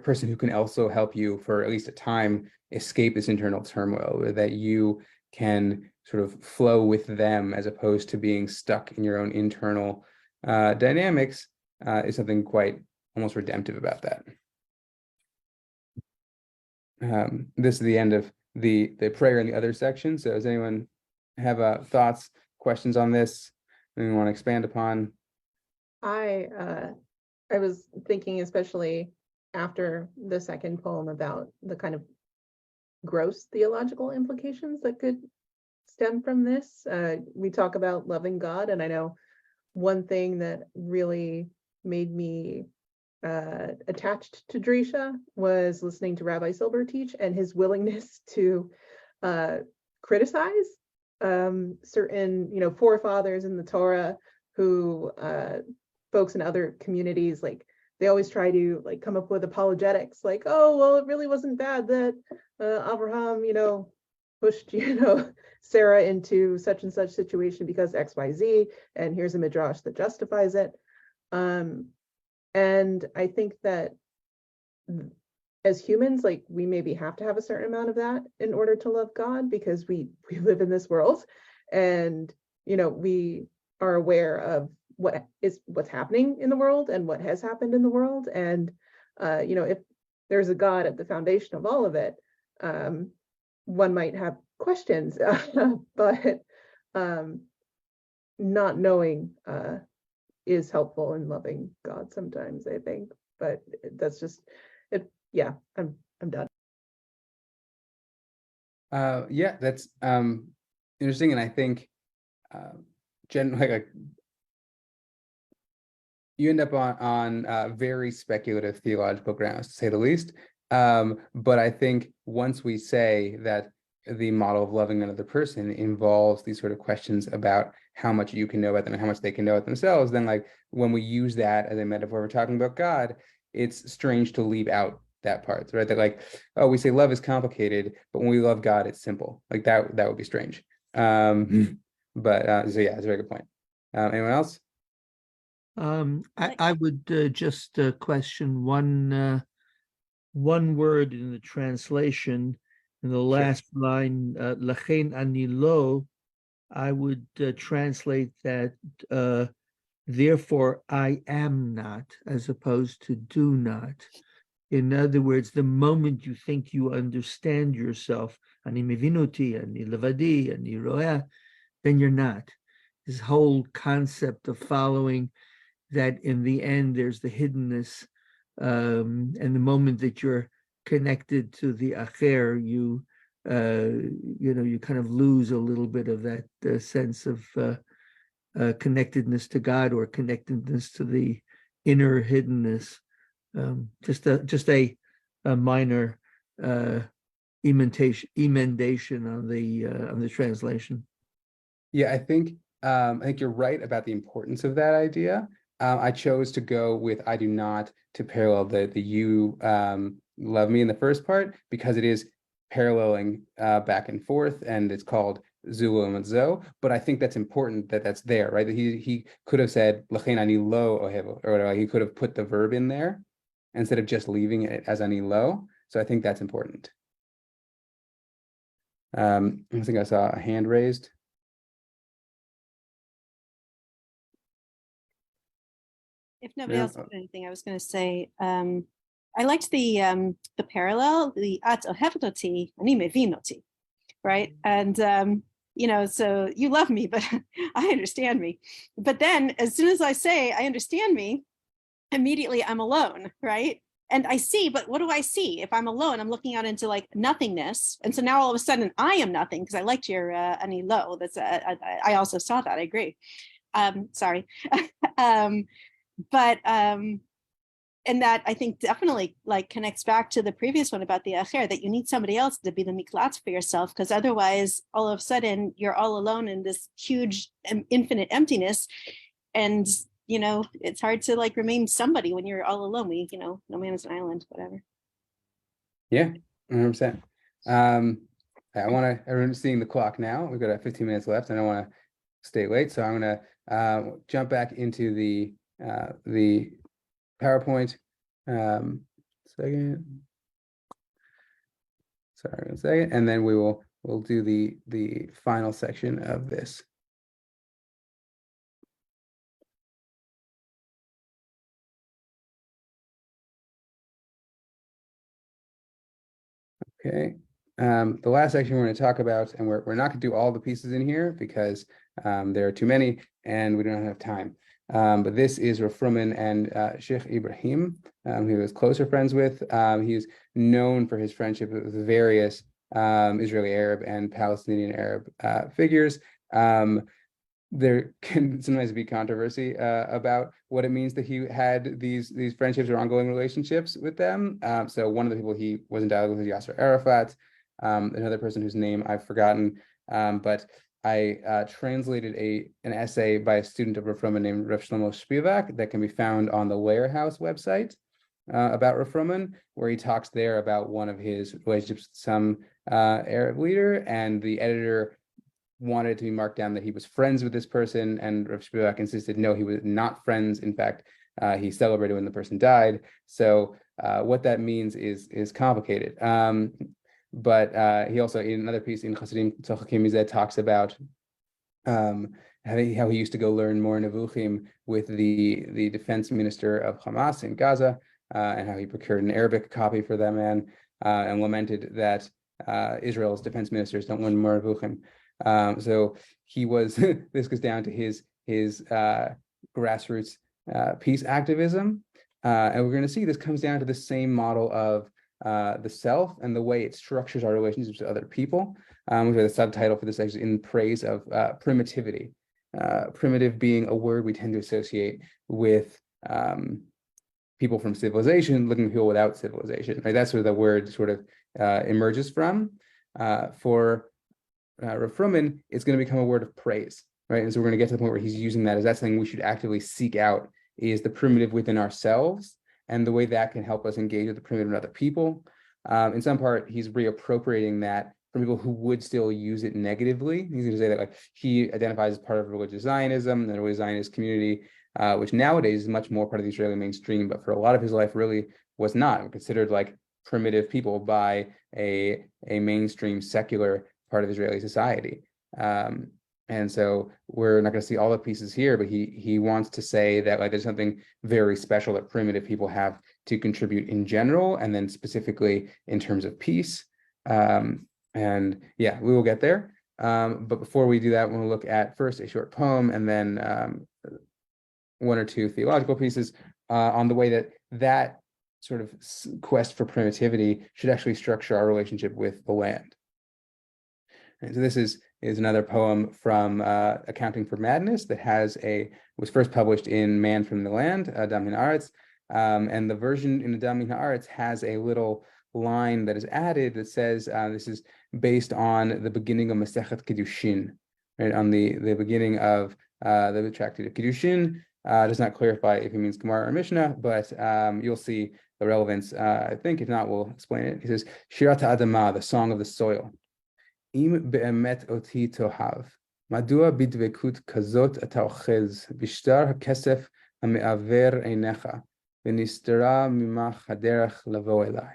person who can also help you for at least a time escape this internal turmoil, that you can sort of flow with them as opposed to being stuck in your own internal dynamics, is something quite almost redemptive about that. This is the end of the prayer in the other section. So does anyone have thoughts, questions on this? Anything you want to expand upon? I was thinking, especially after the second poem, about the kind of gross theological implications that could stem from this. We talk about loving God, and I know one thing that really made me attached to Drisha was listening to Rabbi Silber teach, and his willingness to criticize certain, forefathers in the Torah who folks in other communities, like, they always try to like come up with apologetics, like, oh, well, it really wasn't bad that Abraham, pushed, Sarah into such and such situation because XYZ, and here's a midrash that justifies it. And I think that as humans, like, we maybe have to have a certain amount of that in order to love God, because we live in this world, and we are aware of what's happening in the world and what has happened in the world. And if there's a God at the foundation of all of it, one might have questions, but not knowing is helpful in loving God sometimes, I think. But that's just it. Yeah, I'm done. Yeah, that's interesting, and I think like you end up on very speculative theological grounds, to say the least. But I think once we say that the model of loving another person involves these sort of questions about how much you can know about them and how much they can know about themselves, then like when we use that as a metaphor for talking about God, it's strange to leave out that part, right? That like, oh, we say love is complicated, but when we love God, it's simple. Like that would be strange. But so yeah, it's a very good point. Anyone else? I would just question one word in the translation. In the last line, Lachen ani lo, I would translate that therefore I am not, as opposed to do not. In other words, the moment you think you understand yourself, ani mevinuti, ani levadi, ani roeh, then you're not. This whole concept of following that in the end there's the hiddenness, and the moment that you're connected to the acher, you kind of lose a little bit of that sense of connectedness to God, or connectedness to the inner hiddenness. Just a minor emendation on the translation. Yeah, I think you're right about the importance of that idea. I chose to go with I do not to parallel the you love me in the first part, because it is paralleling back and forth, and it's called Zulu and Zo. But I think that's important that that's there, right? That he could have said Lachen ani lo ohevo, or whatever. He could have put the verb in there instead of just leaving it as ani lo. So I think that's important. I think I saw a hand raised. If nobody else has anything, I was going to say, I liked the parallel, the at ohevdoti, ani mevinoti, right? And so you love me, but I understand me. But then as soon as I say I understand me, immediately I'm alone, right? And I see, but what do I see? If I'm alone, I'm looking out into like nothingness. And so now all of a sudden I am nothing, because I liked your ani lo. That's I also saw that. I agree. Sorry. But and that I think definitely like connects back to the previous one about the acher, that you need somebody else to be the miklat for yourself, because otherwise all of a sudden you're all alone in this huge infinite emptiness, and it's hard to like remain somebody when you're all alone. No man is an island, whatever. Yeah, 100%. Everyone's seeing the clock now. We've got 15 minutes left, and I want to stay late, so I'm gonna jump back into the PowerPoint. Second. Sorry, 1 second, and then we'll do the final section of this. Okay. The last section we're going to talk about, and we're not going to do all the pieces in here because there are too many, and we don't have time. But this is Rav Froman and Sheikh Ibrahim, who he was closer friends with. He's known for his friendship with various Israeli Arab and Palestinian Arab figures. There can sometimes be controversy about what it means that he had these friendships or ongoing relationships with them. So one of the people he was endowed with was Yasser Arafat, another person whose name I've forgotten, but I translated an essay by a student of Rav Froman named Rav Shlomo Spivak that can be found on the Layer House website about Rav Froman, where he talks there about one of his relationships with some Arab leader, and the editor wanted it to be marked down that he was friends with this person, and Rav Spivak insisted no, he was not friends. In fact, he celebrated when the person died. So what that means is complicated. But he also, in another piece in Chassidim Tzochakim Mizeh, talks about how he used to go learn more Nevuchim with the defense minister of Hamas in Gaza, and how he procured an Arabic copy for that man, and lamented that Israel's defense ministers don't learn more Nevuchim. So he was, this goes down to his grassroots peace activism. And we're going to see this comes down to the same model of the self and the way it structures our relationships with other people. We have the subtitle for this actually in praise of primitivity. Primitive being a word we tend to associate with people from civilization looking at people without civilization. Right? That's where the word sort of emerges from. For Rav Froman, it's going to become a word of praise, right? And so we're going to get to the point where he's using that as that's something we should actively seek out, is the primitive within ourselves and the way that can help us engage with the primitive in other people. In some part, he's reappropriating that from people who would still use it negatively. He's going to say that like he identifies as part of religious Zionism, the religious Zionist community, which nowadays is much more part of the Israeli mainstream, but for a lot of his life really was not. We're considered like primitive people by a mainstream secular part of Israeli society. And so we're not going to see all the pieces here, but he wants to say that like there's something very special that primitive people have to contribute in general, and then specifically in terms of peace. And yeah, we will get there. But before we do that, we'll look at first a short poem and then one or two theological pieces on the way that sort of quest for primitivity should actually structure our relationship with the land. And so this is another poem from Accounting for Madness that was first published in Man from the Land, Adam Min Haaretz, and the version in Adam Min Haaretz has a little line that is added that says this is based on the beginning of Masechet Kiddushin, right? On the beginning of the tractate of Kiddushin. Does not clarify if he means Gemara or Mishnah, but you'll see the relevance. I think if not, we'll explain it. He says Shirat Adama, the song of the soil. Im be'emet oti tohav, madua bidvekut kazot אתה אוחז, בשטר הכסף המעוור עיניך, ונסתרה ממך הדרך לבוא אליי.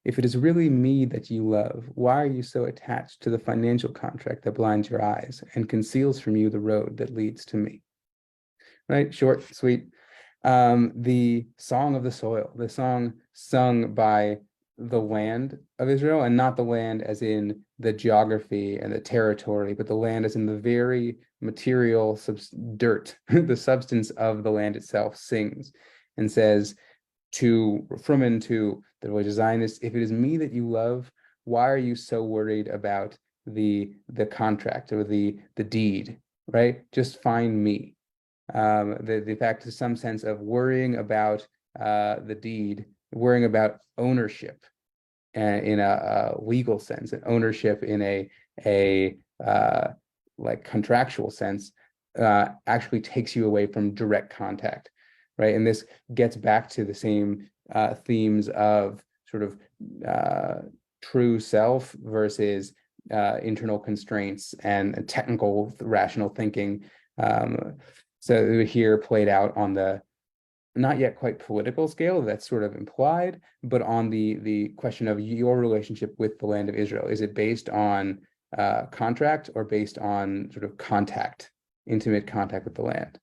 If it is really me that you love, why are you so attached to the financial contract that blinds your eyes and conceals from you the road that leads to me? Right, short, sweet. The song of the soil, the song sung by the land of Israel, and not the land as in the geography and the territory, but the land as in the very material dirt, the substance of the land itself, sings and says to Froman, to the religious Zionists, if it is me that you love, why are you so worried about the contract or the deed, right? Just find me. The fact to some sense of worrying about the deed, worrying about ownership in a legal sense, and ownership in a like contractual sense, actually takes you away from direct contact, right? And this gets back to the same themes of sort of true self versus internal constraints and technical rational thinking. So here played out on the not yet quite political scale, that's sort of implied, but on the question of your relationship with the land of Israel. Is it based on contract or based on sort of contact, intimate contact with the land?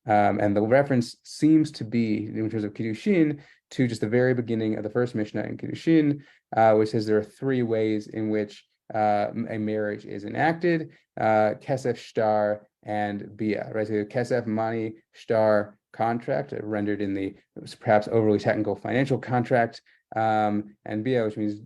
And the reference seems to be, in terms of Kiddushin, to just the very beginning of the first Mishnah in Kiddushin, which says there are three ways in which a marriage is enacted, kesef, shtar, and bia, right? So kesef, money, shtar, contract, rendered in the perhaps overly technical financial contract, and bia, which means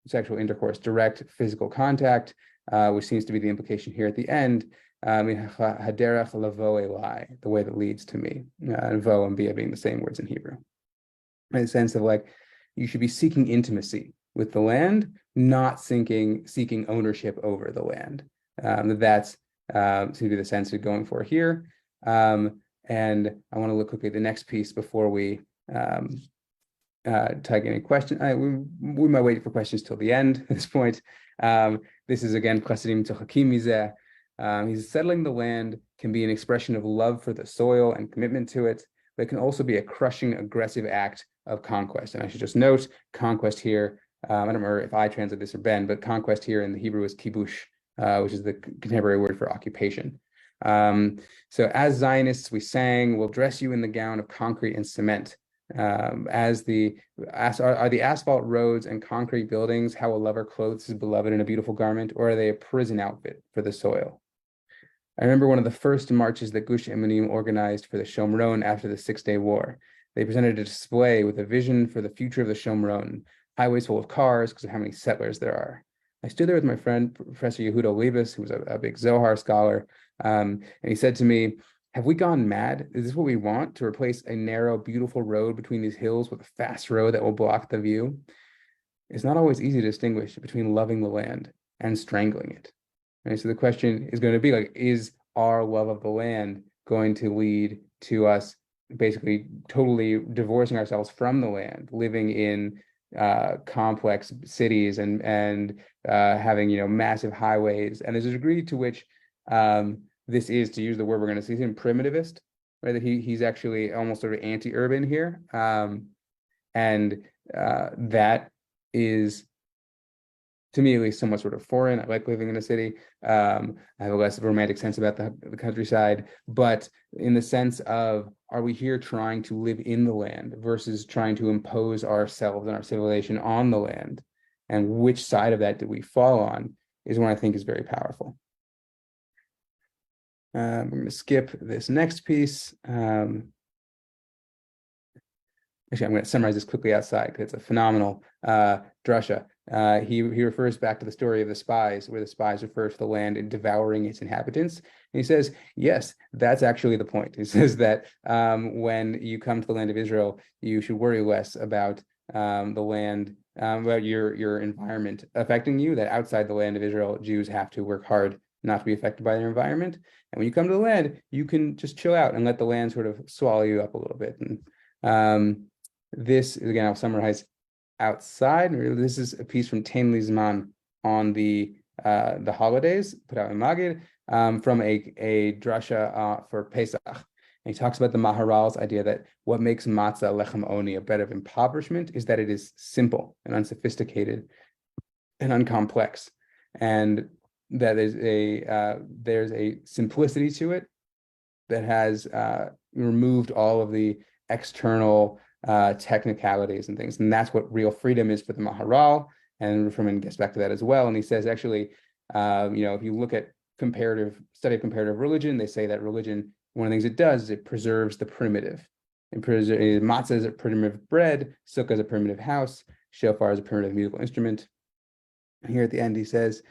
sexual intercourse, direct physical contact, which seems to be the implication here at the end. Haderach lavo elai, the way that leads to me, and vo and bia being the same words in Hebrew. In the sense of like, you should be seeking intimacy with the land, not seeking ownership over the land. That's seems to be the sense we're going for here. And I want to look quickly at the next piece before we take any question. We might wait for questions till the end at this point. This is again Chassidim Tzochakim Mizeh. He's settling the land can be an expression of love for the soil and commitment to it, but it can also be a crushing, aggressive act of conquest. And I should just note, conquest here, I don't remember if I translate this or Ben, but conquest here in the Hebrew is kibush, which is the contemporary word for occupation. So as Zionists, we sang, "We'll dress you in the gown of concrete and cement." Are the asphalt roads and concrete buildings how a lover clothes his beloved in a beautiful garment, or are they a prison outfit for the soil? I remember one of the first marches that Gush Emanim organized for the Shomron after the Six-Day War. They presented a display with a vision for the future of the Shomron, highways full of cars because of how many settlers there are. I stood there with my friend, Professor Yehuda Leibus, who was a big Zohar scholar, and he said to me, "Have we gone mad? Is this what we want, to replace a narrow, beautiful road between these hills with a fast road that will block the view?" It's not always easy to distinguish between loving the land and strangling it. Right? So the question is going to be like, is our love of the land going to lead to us basically totally divorcing ourselves from the land, living in complex cities and having massive highways? And there's a degree to which this is, to use the word we're going to see, him primitivist, right? That he's actually almost sort of anti-urban here, and that is, to me at least, somewhat sort of foreign. I like living in a city. I have a less romantic sense about the countryside, but in the sense of, are we here trying to live in the land versus trying to impose ourselves and our civilization on the land? And which side of that do we fall on is one I think is very powerful. We're going to skip this next piece. Actually, I'm going to summarize this quickly outside because it's a phenomenal drasha. He refers back to the story of the spies, where the spies refer to the land and devouring its inhabitants. And he says, yes, that's actually the point. He says that when you come to the land of Israel, you should worry less about the land, about your environment affecting you, that outside the land of Israel, Jews have to work hard not to be affected by their environment. And when you come to the land, you can just chill out and let the land sort of swallow you up a little bit. And this, again, I'll summarize outside. This is a piece from Tain Lizman on the holidays, put out in Magid, from a drasha for Pesach. And he talks about the Maharal's idea that what makes matzah lechem oni, a bread of impoverishment, is that it is simple and unsophisticated and uncomplex, and that there's a simplicity to it that has removed all of the external technicalities and things. And that's what real freedom is for the Maharal. And Froman gets back to that as well. And he says, actually, if you look at study of comparative religion, they say that religion, one of the things it does is it preserves the primitive. Matzah is a primitive bread, sukkah is a primitive house, shofar is a primitive musical instrument. And here at the end, he says,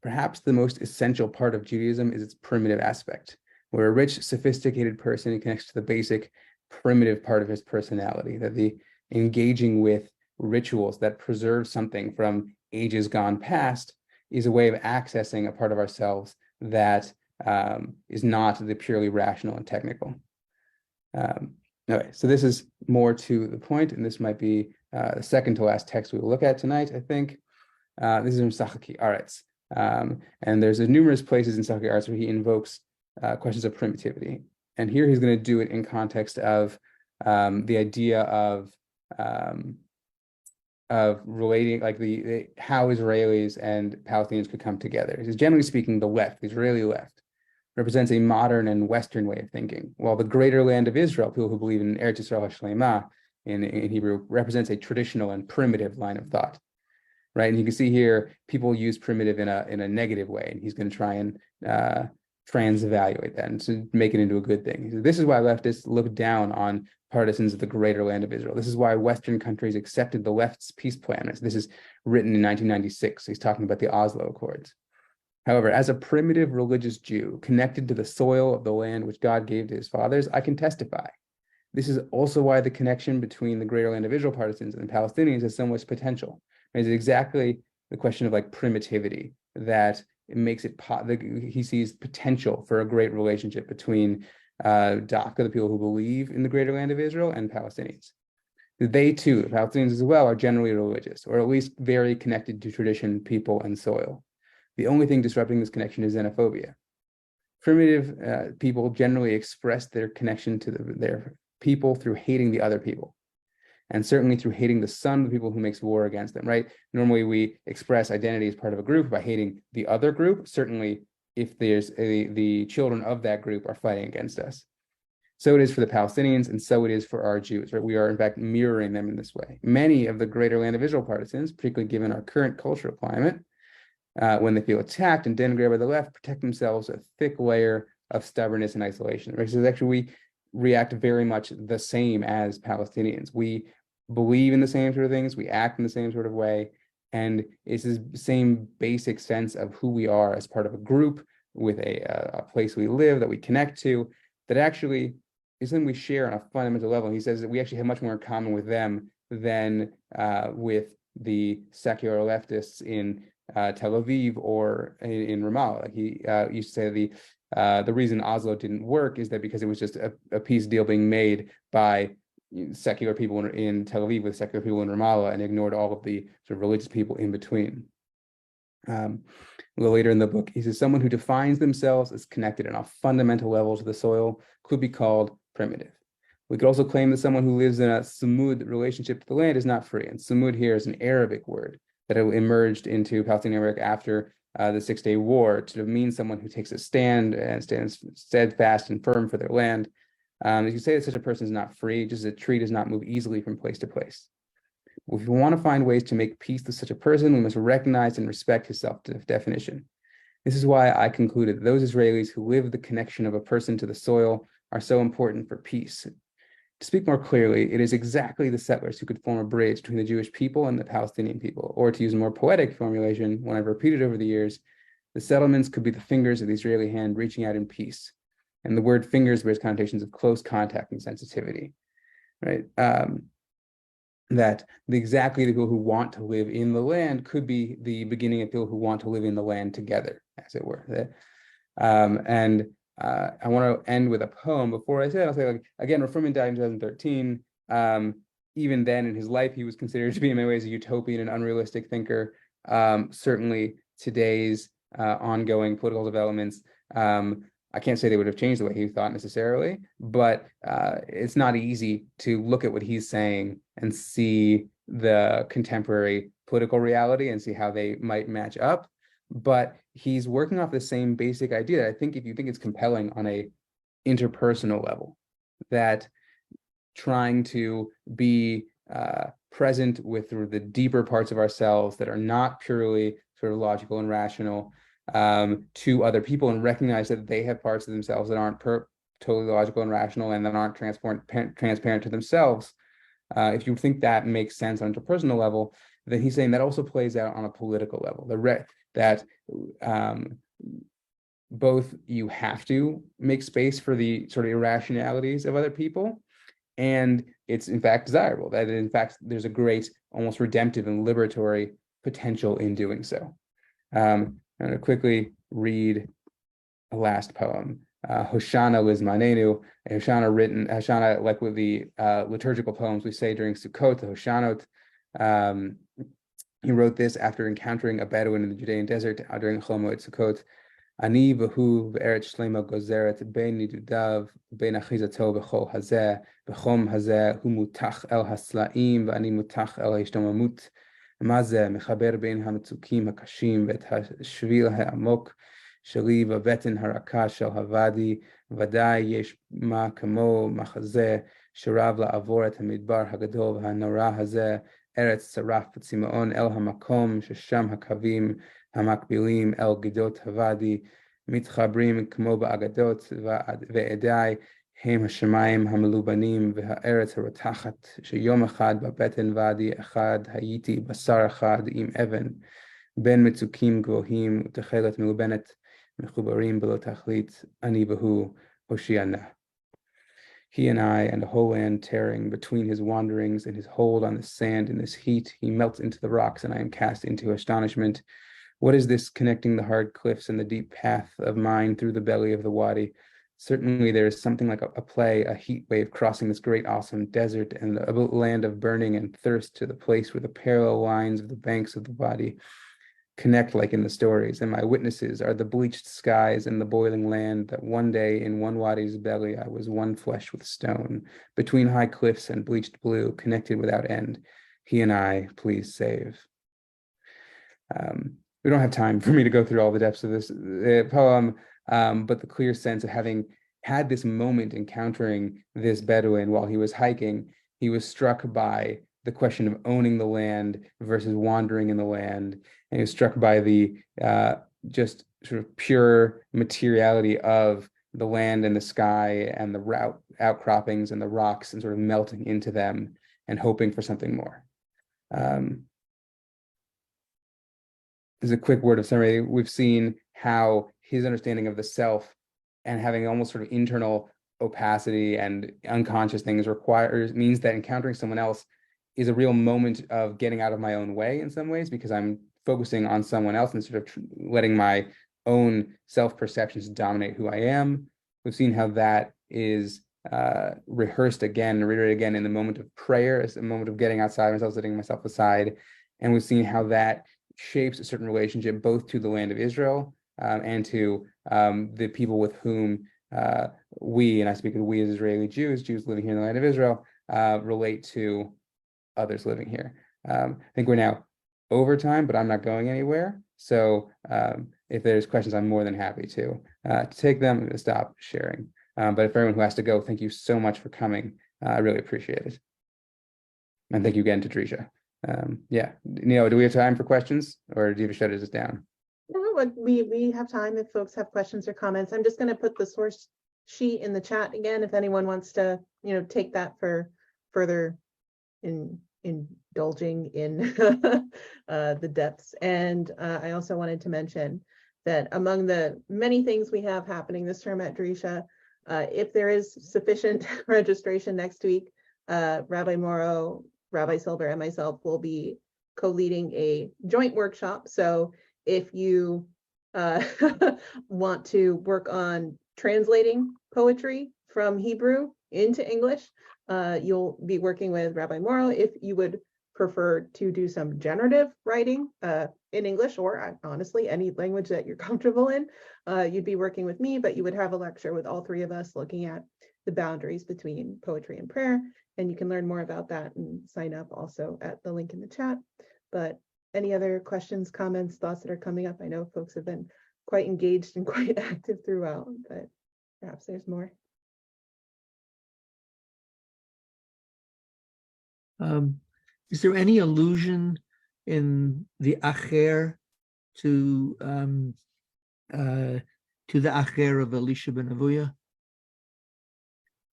perhaps the most essential part of Judaism is its primitive aspect, where a rich, sophisticated person connects to the basic primitive part of his personality, that the engaging with rituals that preserve something from ages gone past is a way of accessing a part of ourselves that is not the purely rational and technical. Okay, so this is more to the point, and this might be the second to last text we will look at tonight, I think. This is from Sachaki Aretz. And there's numerous places in Sachaki Aretz where he invokes questions of primitivity. And here he's going to do it in context of the idea of relating, like how Israelis and Palestinians could come together. Because generally speaking, the left, the Israeli left, represents a modern and Western way of thinking, while the greater land of Israel, people who believe in Eretz Yisrael HaShlema in Hebrew, represents a traditional and primitive line of thought. right? And you can see here, people use primitive in a negative way, and he's going to try and trans-evaluate that and to make it into a good thing. This is why leftists look down on partisans of the greater land of Israel. This is why Western countries accepted the left's peace plan. This is written in 1996. He's talking about the Oslo Accords. However, as a primitive religious Jew connected to the soil of the land which God gave to his fathers, I can testify. This is also why the connection between the greater land of Israel partisans and the Palestinians has so much potential. It's exactly the question of like primitivity that it makes it, he sees potential for a great relationship between DACA, the people who believe in the greater land of Israel, and Palestinians. They too, the Palestinians as well, are generally religious, or at least very connected to tradition, people, and soil. The only thing disrupting this connection is xenophobia. Primitive people generally express their connection to their people through hating the other people, and certainly through hating the son of the people who makes war against them, right? Normally we express identity as part of a group by hating the other group, certainly if there's the children of that group are fighting against us. So it is for the Palestinians, and so it is for our Jews, right? We are in fact mirroring them in this way. Many of the greater land of Israel partisans, particularly given our current cultural climate, when they feel attacked and denigrated by the left, protect themselves with a thick layer of stubbornness and isolation. Right? So actually, we react very much the same as Palestinians. We believe in the same sort of things, we act in the same sort of way, and it's the same basic sense of who we are as part of a group with a place we live that we connect to, that actually is something we share on a fundamental level. He says that we actually have much more in common with them than with the secular leftists in Tel Aviv or in Ramallah. Like he used to say the reason Oslo didn't work is that because it was just a peace deal being made by secular people in Tel Aviv with secular people in Ramallah, and ignored all of the sort of religious people in between. A little later in the book, he says someone who defines themselves as connected on a fundamental level to the soil could be called primitive. We could also claim that someone who lives in a sumud relationship to the land is not free. And sumud here is an Arabic word that emerged into Palestinian America after the 6-Day War to mean someone who takes a stand and stands steadfast and firm for their land. You can say that such a person is not free, just as a tree does not move easily from place to place. If we want to find ways to make peace with such a person, we must recognize and respect his self-definition. This is why I concluded that those Israelis who live the connection of a person to the soil are so important for peace. To speak more clearly, it is exactly the settlers who could form a bridge between the Jewish people and the Palestinian people, or to use a more poetic formulation, one I've repeated over the years, the settlements could be the fingers of the Israeli hand reaching out in peace. And the word fingers bears connotations of close contact and sensitivity, right? That exactly the people who want to live in the land could be the beginning of people who want to live in the land together, as it were. I want to end with a poem. Before I say it, I'll say, like, again, Froman died in 2013. Even then in his life, he was considered to be in many ways a utopian and unrealistic thinker. Certainly today's ongoing political developments, I can't say they would have changed the way he thought necessarily, but it's not easy to look at what he's saying and see the contemporary political reality and see how they might match up. But he's working off the same basic idea. I think if you think it's compelling on a interpersonal level, that trying to be present with the deeper parts of ourselves that are not purely sort of logical and rational to other people, and recognize that they have parts of themselves that aren't totally logical and rational and that aren't transparent to themselves. If you think that makes sense on a interpersonal level, then he's saying that also plays out on a political level. That both you have to make space for the sort of irrationalities of other people, and it's in fact desirable, that in fact there's a great, almost redemptive and liberatory potential in doing so. I'm going to quickly read a last poem, Hoshana Lizmanenu, Hoshana, like with the liturgical poems we say during Sukkot, the Hoshanot. He wrote this after encountering a Bedouin in the Judean desert during Chol Moed Sukkot. Ani v'hu v'eretz shlema gozeret bein nidudav bein achizato b'chol hazeh b'chom hazeh hu mutach el haslaim v'ani mutach el hashtomamut mazeh mechaber bein hametzukim hakashim v'et hashvil ha'amok sheli v'beten haraka shel havadi v'dai yesh ma kamo machazeh sharav la'avor et hamidbar hagadol v'hanora hazeh Eretz Saraf Tzima'on El Hamakom Shesham Hakavim Hamakbilim El Gidot Havadi Mitchabrim Kmo Ba'agadot Ve'edai Hem Hashemayim Hamelubanim Ve'Eretz Harotachat Sheyom Echad Babeten Vadi Echad Hayiti Basar Echad Im Even Ben Mitzukim Gvohim Utechelet Melubenet Mechubarim Belo Tachlit Ani Behu Hoshiana. He and I and the whole land tearing between his wanderings and his hold on the sand in this heat, he melts into the rocks and I am cast into astonishment. What is this connecting the hard cliffs and the deep path of mine through the belly of the wadi? Certainly there is something like a play, a heat wave crossing this great awesome desert and a land of burning and thirst to the place where the parallel lines of the banks of the wadi connect like in the stories, and my witnesses are the bleached skies and the boiling land that one day in one wadi's belly I was one flesh with stone, between high cliffs and bleached blue, connected without end. He and I, please save. We don't have time for me to go through all the depths of this poem, but the clear sense of having had this moment encountering this Bedouin while he was hiking, he was struck by the question of owning the land versus wandering in the land. And he was struck by the just sort of pure materiality of the land and the sky and the outcroppings and the rocks and sort of melting into them and hoping for something more. As a quick word of summary, we've seen how his understanding of the self and having almost sort of internal opacity and unconscious things means that encountering someone else is a real moment of getting out of my own way in some ways, because I'm focusing on someone else and sort of letting my own self-perceptions dominate who I am. We've seen how that is rehearsed again, reiterated again in the moment of prayer, as a moment of getting outside myself, setting myself aside. And we've seen how that shapes a certain relationship both to the land of Israel and to the people with whom we, and I speak of we as Israeli Jews living here in the land of Israel, relate to others living here. I think we're now over time, but I'm not going anywhere. So if there's questions, I'm more than happy to take them. I'm going to stop sharing. But for everyone who has to go, thank you so much for coming. I really appreciate it. And thank you again to Trisha. Yeah, Neil, do we have time for questions, or do you shut us down? No, but we have time if folks have questions or comments. I'm just going to put the source sheet in the chat again if anyone wants to, take that for further indulging in the depths. And I also wanted to mention that among the many things we have happening this term at Drisha, if there is sufficient registration next week, Rabbi Morrow, Rabbi Silber, and myself will be co-leading a joint workshop. So if you want to work on translating poetry from Hebrew into English, you'll be working with Rabbi Morrow. If you would prefer to do some generative writing in English, or honestly, any language that you're comfortable in, you'd be working with me, but you would have a lecture with all three of us looking at the boundaries between poetry and prayer. And you can learn more about that and sign up also at the link in the chat. But any other questions, comments, thoughts that are coming up? I know folks have been quite engaged and quite active throughout, but perhaps there's more. Is there any allusion in the Acher to the Acher of Elisha ben Avuya?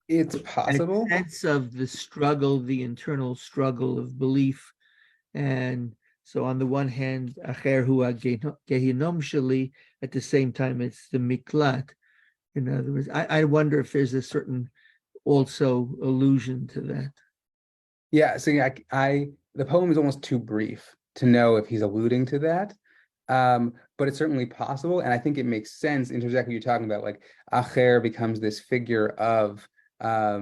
It's possible. A sense of the struggle, the internal struggle of belief. And so on the one hand, Acher hu gehinom sheli, at the same time it's the miklat. In other words, I wonder if there's a certain also allusion to that. Yeah, so the poem is almost too brief to know if he's alluding to that. But it's certainly possible. And I think it makes sense in terms of exactly what you're talking about. Like Acher becomes this figure of, I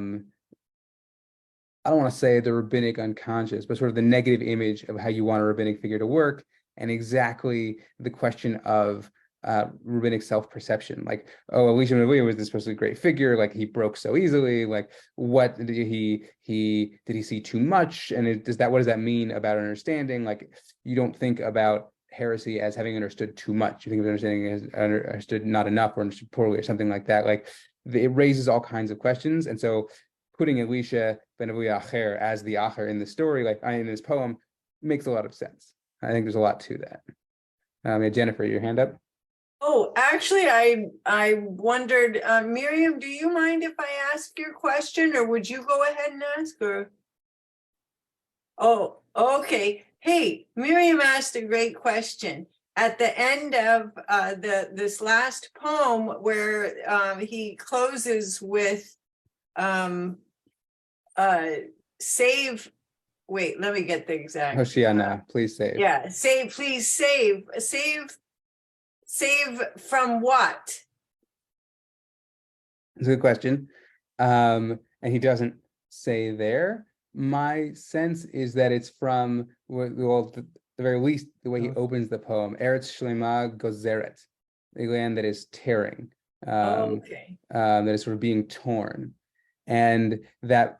don't want to say the rabbinic unconscious, but sort of the negative image of how you want a rabbinic figure to work, and exactly the question of rabbinic self-perception. Like, oh, Elisha ben Avuya was this supposedly great figure, like he broke so easily, like what did he see too much? And what does that mean about understanding? Like, you don't think about heresy as having understood too much. You think of understanding as understood not enough or understood poorly or something like that. Like, it raises all kinds of questions. And so putting Elisha ben Avuya Acher as the Acher in the story, like in this poem, makes a lot of sense. I think there's a lot to that. Yeah, Jennifer, your hand up. Oh, actually, I wondered, Miriam, do you mind if I ask your question, or would you go ahead and ask, or? Oh, okay. Hey, Miriam asked a great question. At the end of this last poem, where he closes with save. Wait, let me get the exact. Hoshiana, please save. Yeah, save, please save from what? It's a good question. And he doesn't say there. My sense is that it's from, well, the very least, the way he opens the poem, Eretz Shlema Gozeret, the land that is tearing, Okay. that is sort of being torn. And that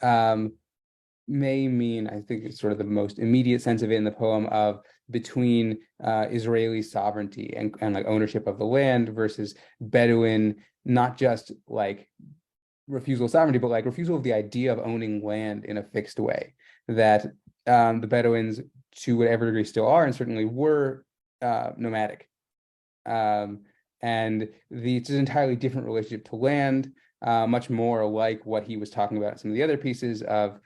may mean, I think it's sort of the most immediate sense of it in the poem, of between Israeli sovereignty and like ownership of the land versus Bedouin, not just like refusal of sovereignty, but like refusal of the idea of owning land in a fixed way. That the Bedouins, to whatever degree, still are, and certainly were nomadic. And it's an entirely different relationship to land, much more like what he was talking about in some of the other pieces of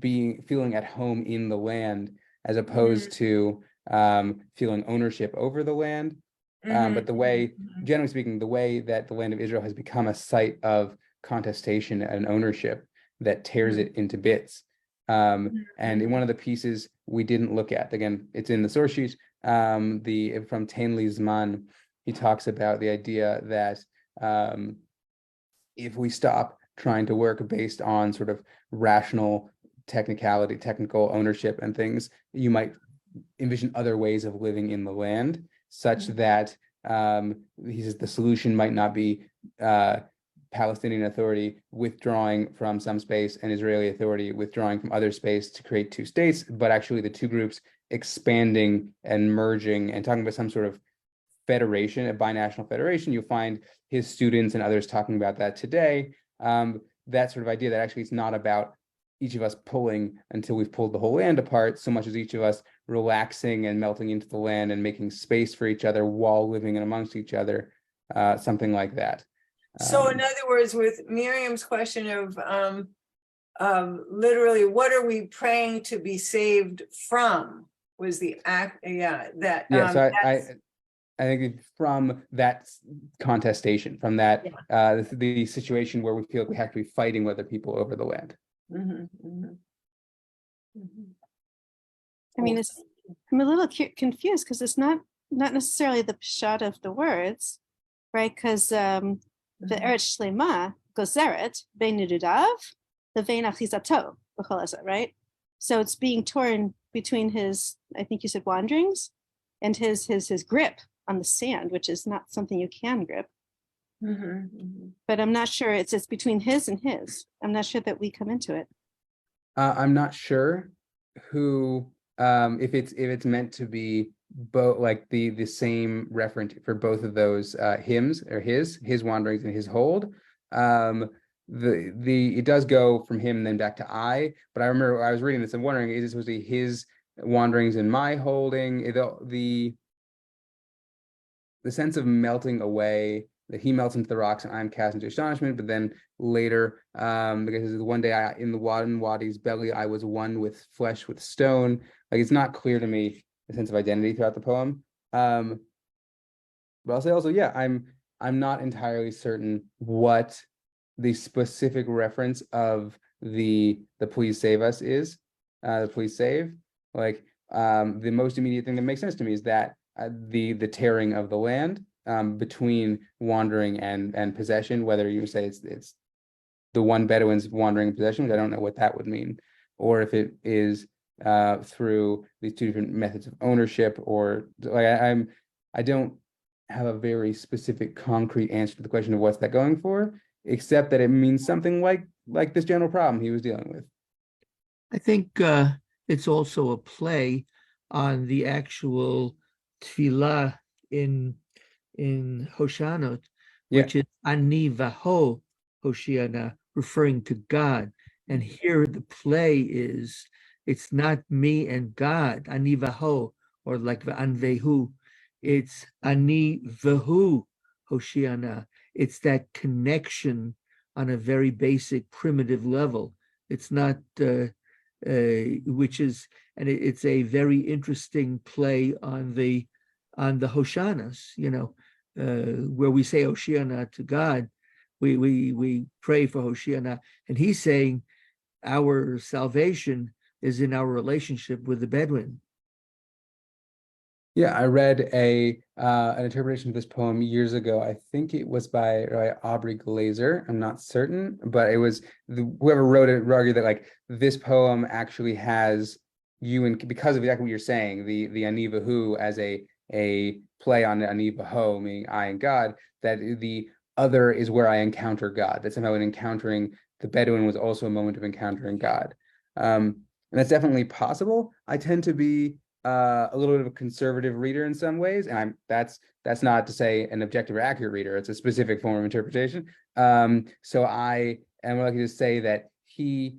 feeling at home in the land, as opposed to feeling ownership over the land. But the way, generally speaking, the way that the land of Israel has become a site of contestation and ownership that tears it into bits. And in one of the pieces we didn't look at, again, it's in the source sheet, from Tainli Zman, he talks about the idea that if we stop trying to work based on sort of rational technical ownership and things, you might envision other ways of living in the land, such that he says the solution might not be Palestinian Authority withdrawing from some space and Israeli Authority withdrawing from other space to create two states, but actually the two groups expanding and merging and talking about some sort of federation, a binational federation. You'll find his students and others talking about that today. That sort of idea that actually it's not about each of us pulling until we've pulled the whole land apart, so much as each of us relaxing and melting into the land and making space for each other while living in amongst each other, something like that. So in other words, with Miriam's question of literally, what are we praying to be saved from, was the act, So I think from that contestation, from that the situation where we feel like we have to be fighting with other people over the land. I mean, I'm a little confused because it's not necessarily the pshat of the words, right? Because the Eretz Shlema Gozeret bein nidudav levein achizato, right? So it's being torn between his, I think you said wanderings, and his grip on the sand, which is not something you can grip. But I'm not sure, it's between his and his. I'm not sure that we come into it. I'm not sure who, if it's meant to be both, like the same referent for both of those hymns, or his wanderings and his hold. It does go from him and then back to I, but I remember I was reading this and wondering, is this supposed to be his wanderings and my holding? The sense of melting away, that he melts into the rocks and I'm cast into astonishment, but then later, because one day in the wadi's belly, I was one with flesh with stone. Like, it's not clear to me the sense of identity throughout the poem. But I'll say also, yeah, I'm not entirely certain what the specific reference of the please save us is, the please save. Like, the most immediate thing that makes sense to me is that the tearing of the land, between wandering and possession, whether you say it's the one Bedouin's wandering possession, which I don't know what that would mean, or if it is through these two different methods of ownership, or like I don't have a very specific concrete answer to the question of what's that going for, except that it means something like this general problem he was dealing with. I think it's also a play on the actual tefillah in Hoshanot, which is Ani Vaho Hoshiana, referring to God. And here the play is It's not me and God, ani vaho, or like v'anvehu. It's ani vehu Hoshiana. It's that connection on a very basic primitive level. It's not, which is, and it's a very interesting play on the Hoshanas, where we say Hoshiana to God, we pray for Hoshiana, and he's saying our salvation is in our relationship with the Bedouin. Yeah, I read an interpretation of this poem years ago. I think it was by Aubrey Glazer. I'm not certain, but it was whoever wrote it argued that like this poem actually has you, and because of exactly what you're saying, the ani vahu as a play on ani vaho, meaning I and God, that the other is where I encounter God. That somehow in encountering the Bedouin was also a moment of encountering God. And that's definitely possible. I tend to be a little bit of a conservative reader in some ways, and that's not to say an objective or accurate reader. It's a specific form of interpretation. So I am lucky to say that he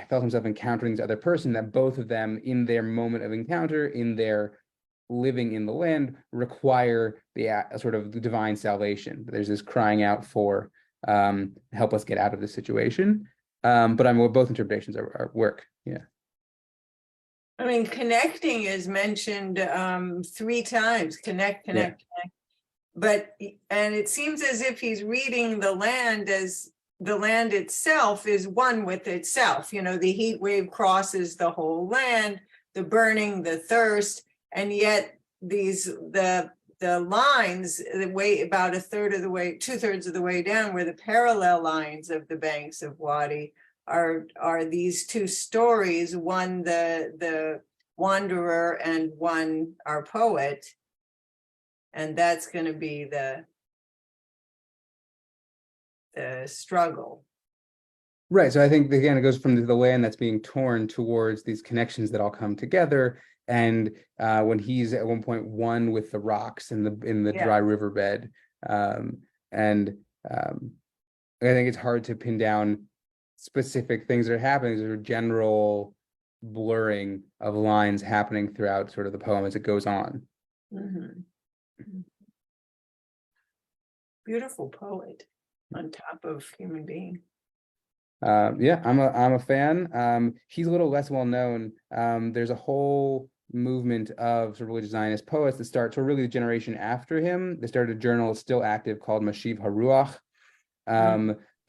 felt himself encountering this other person, that both of them in their moment of encounter, in their living in the land, require the sort of the divine salvation. There's this crying out for help us get out of this situation. But both interpretations are work. Yeah. I mean, connecting is mentioned 3 times, connect. But, and it seems as if he's reading the land as the land itself is one with itself. The heat wave crosses the whole land, the burning, the thirst, and yet the lines, the way about 2/3 of the way, 2/3 of the way down, were the parallel lines of the banks of Wadi, are these 2 stories, one the wanderer and one our poet, and that's going to be the struggle. Right. So I think again it goes from the land that's being torn towards these connections that all come together. And when he's at one point one with the rocks in the dry riverbed, and I think it's hard to pin down specific things that are happening. There's a general blurring of lines happening throughout sort of the poem as it goes on. Mm-hmm. Beautiful poet on top of human being. Yeah, I'm a fan. He's a little less well known. There's a whole movement of sort of religious Zionist poets that start, so really the generation after him, they started a journal still active called Mashiv HaRuach.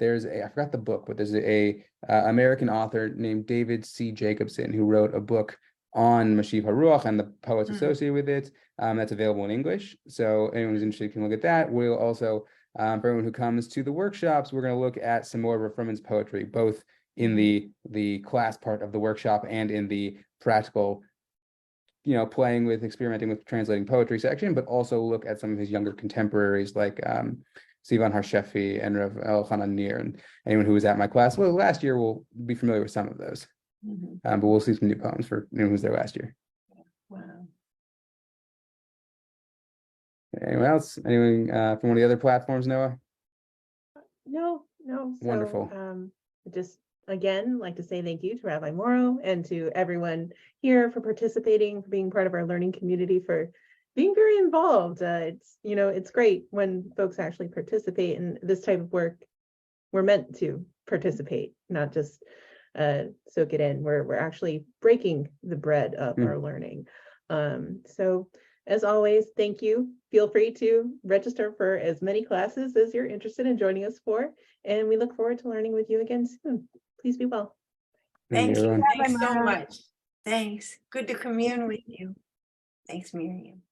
There's I forgot the book, but there's a American author named David C. Jacobson who wrote a book on Mashiv HaRuach and the poets associated with it. That's available in English. So anyone who's interested can look at that. We'll also, for everyone who comes to the workshops, we're going to look at some more of Froman's poetry, both in the class part of the workshop and in the practical, playing with, experimenting with translating poetry section, but also look at some of his younger contemporaries like Sivan Harshefi and Rav Elchanan Nir, and anyone who was at my class last year will be familiar with some of those. But we'll see some new poems for anyone who was there last year. Wow. Anyone else? Anyone from one of the other platforms, Noah? No. So, Wonderful. Just again, like to say thank you to Rabbi Morrow and to everyone here for participating, for being part of our learning community, for being very involved. It's great when folks actually participate in this type of work. We're meant to participate, not just soak it in. We're actually breaking the bread of our learning. So as always, thank you. Feel free to register for as many classes as you're interested in joining us for, and we look forward to learning with you again soon. Please be well. Thank you. Everyone. Thanks so much. Thanks. Good to commune with you. Thanks, Miriam.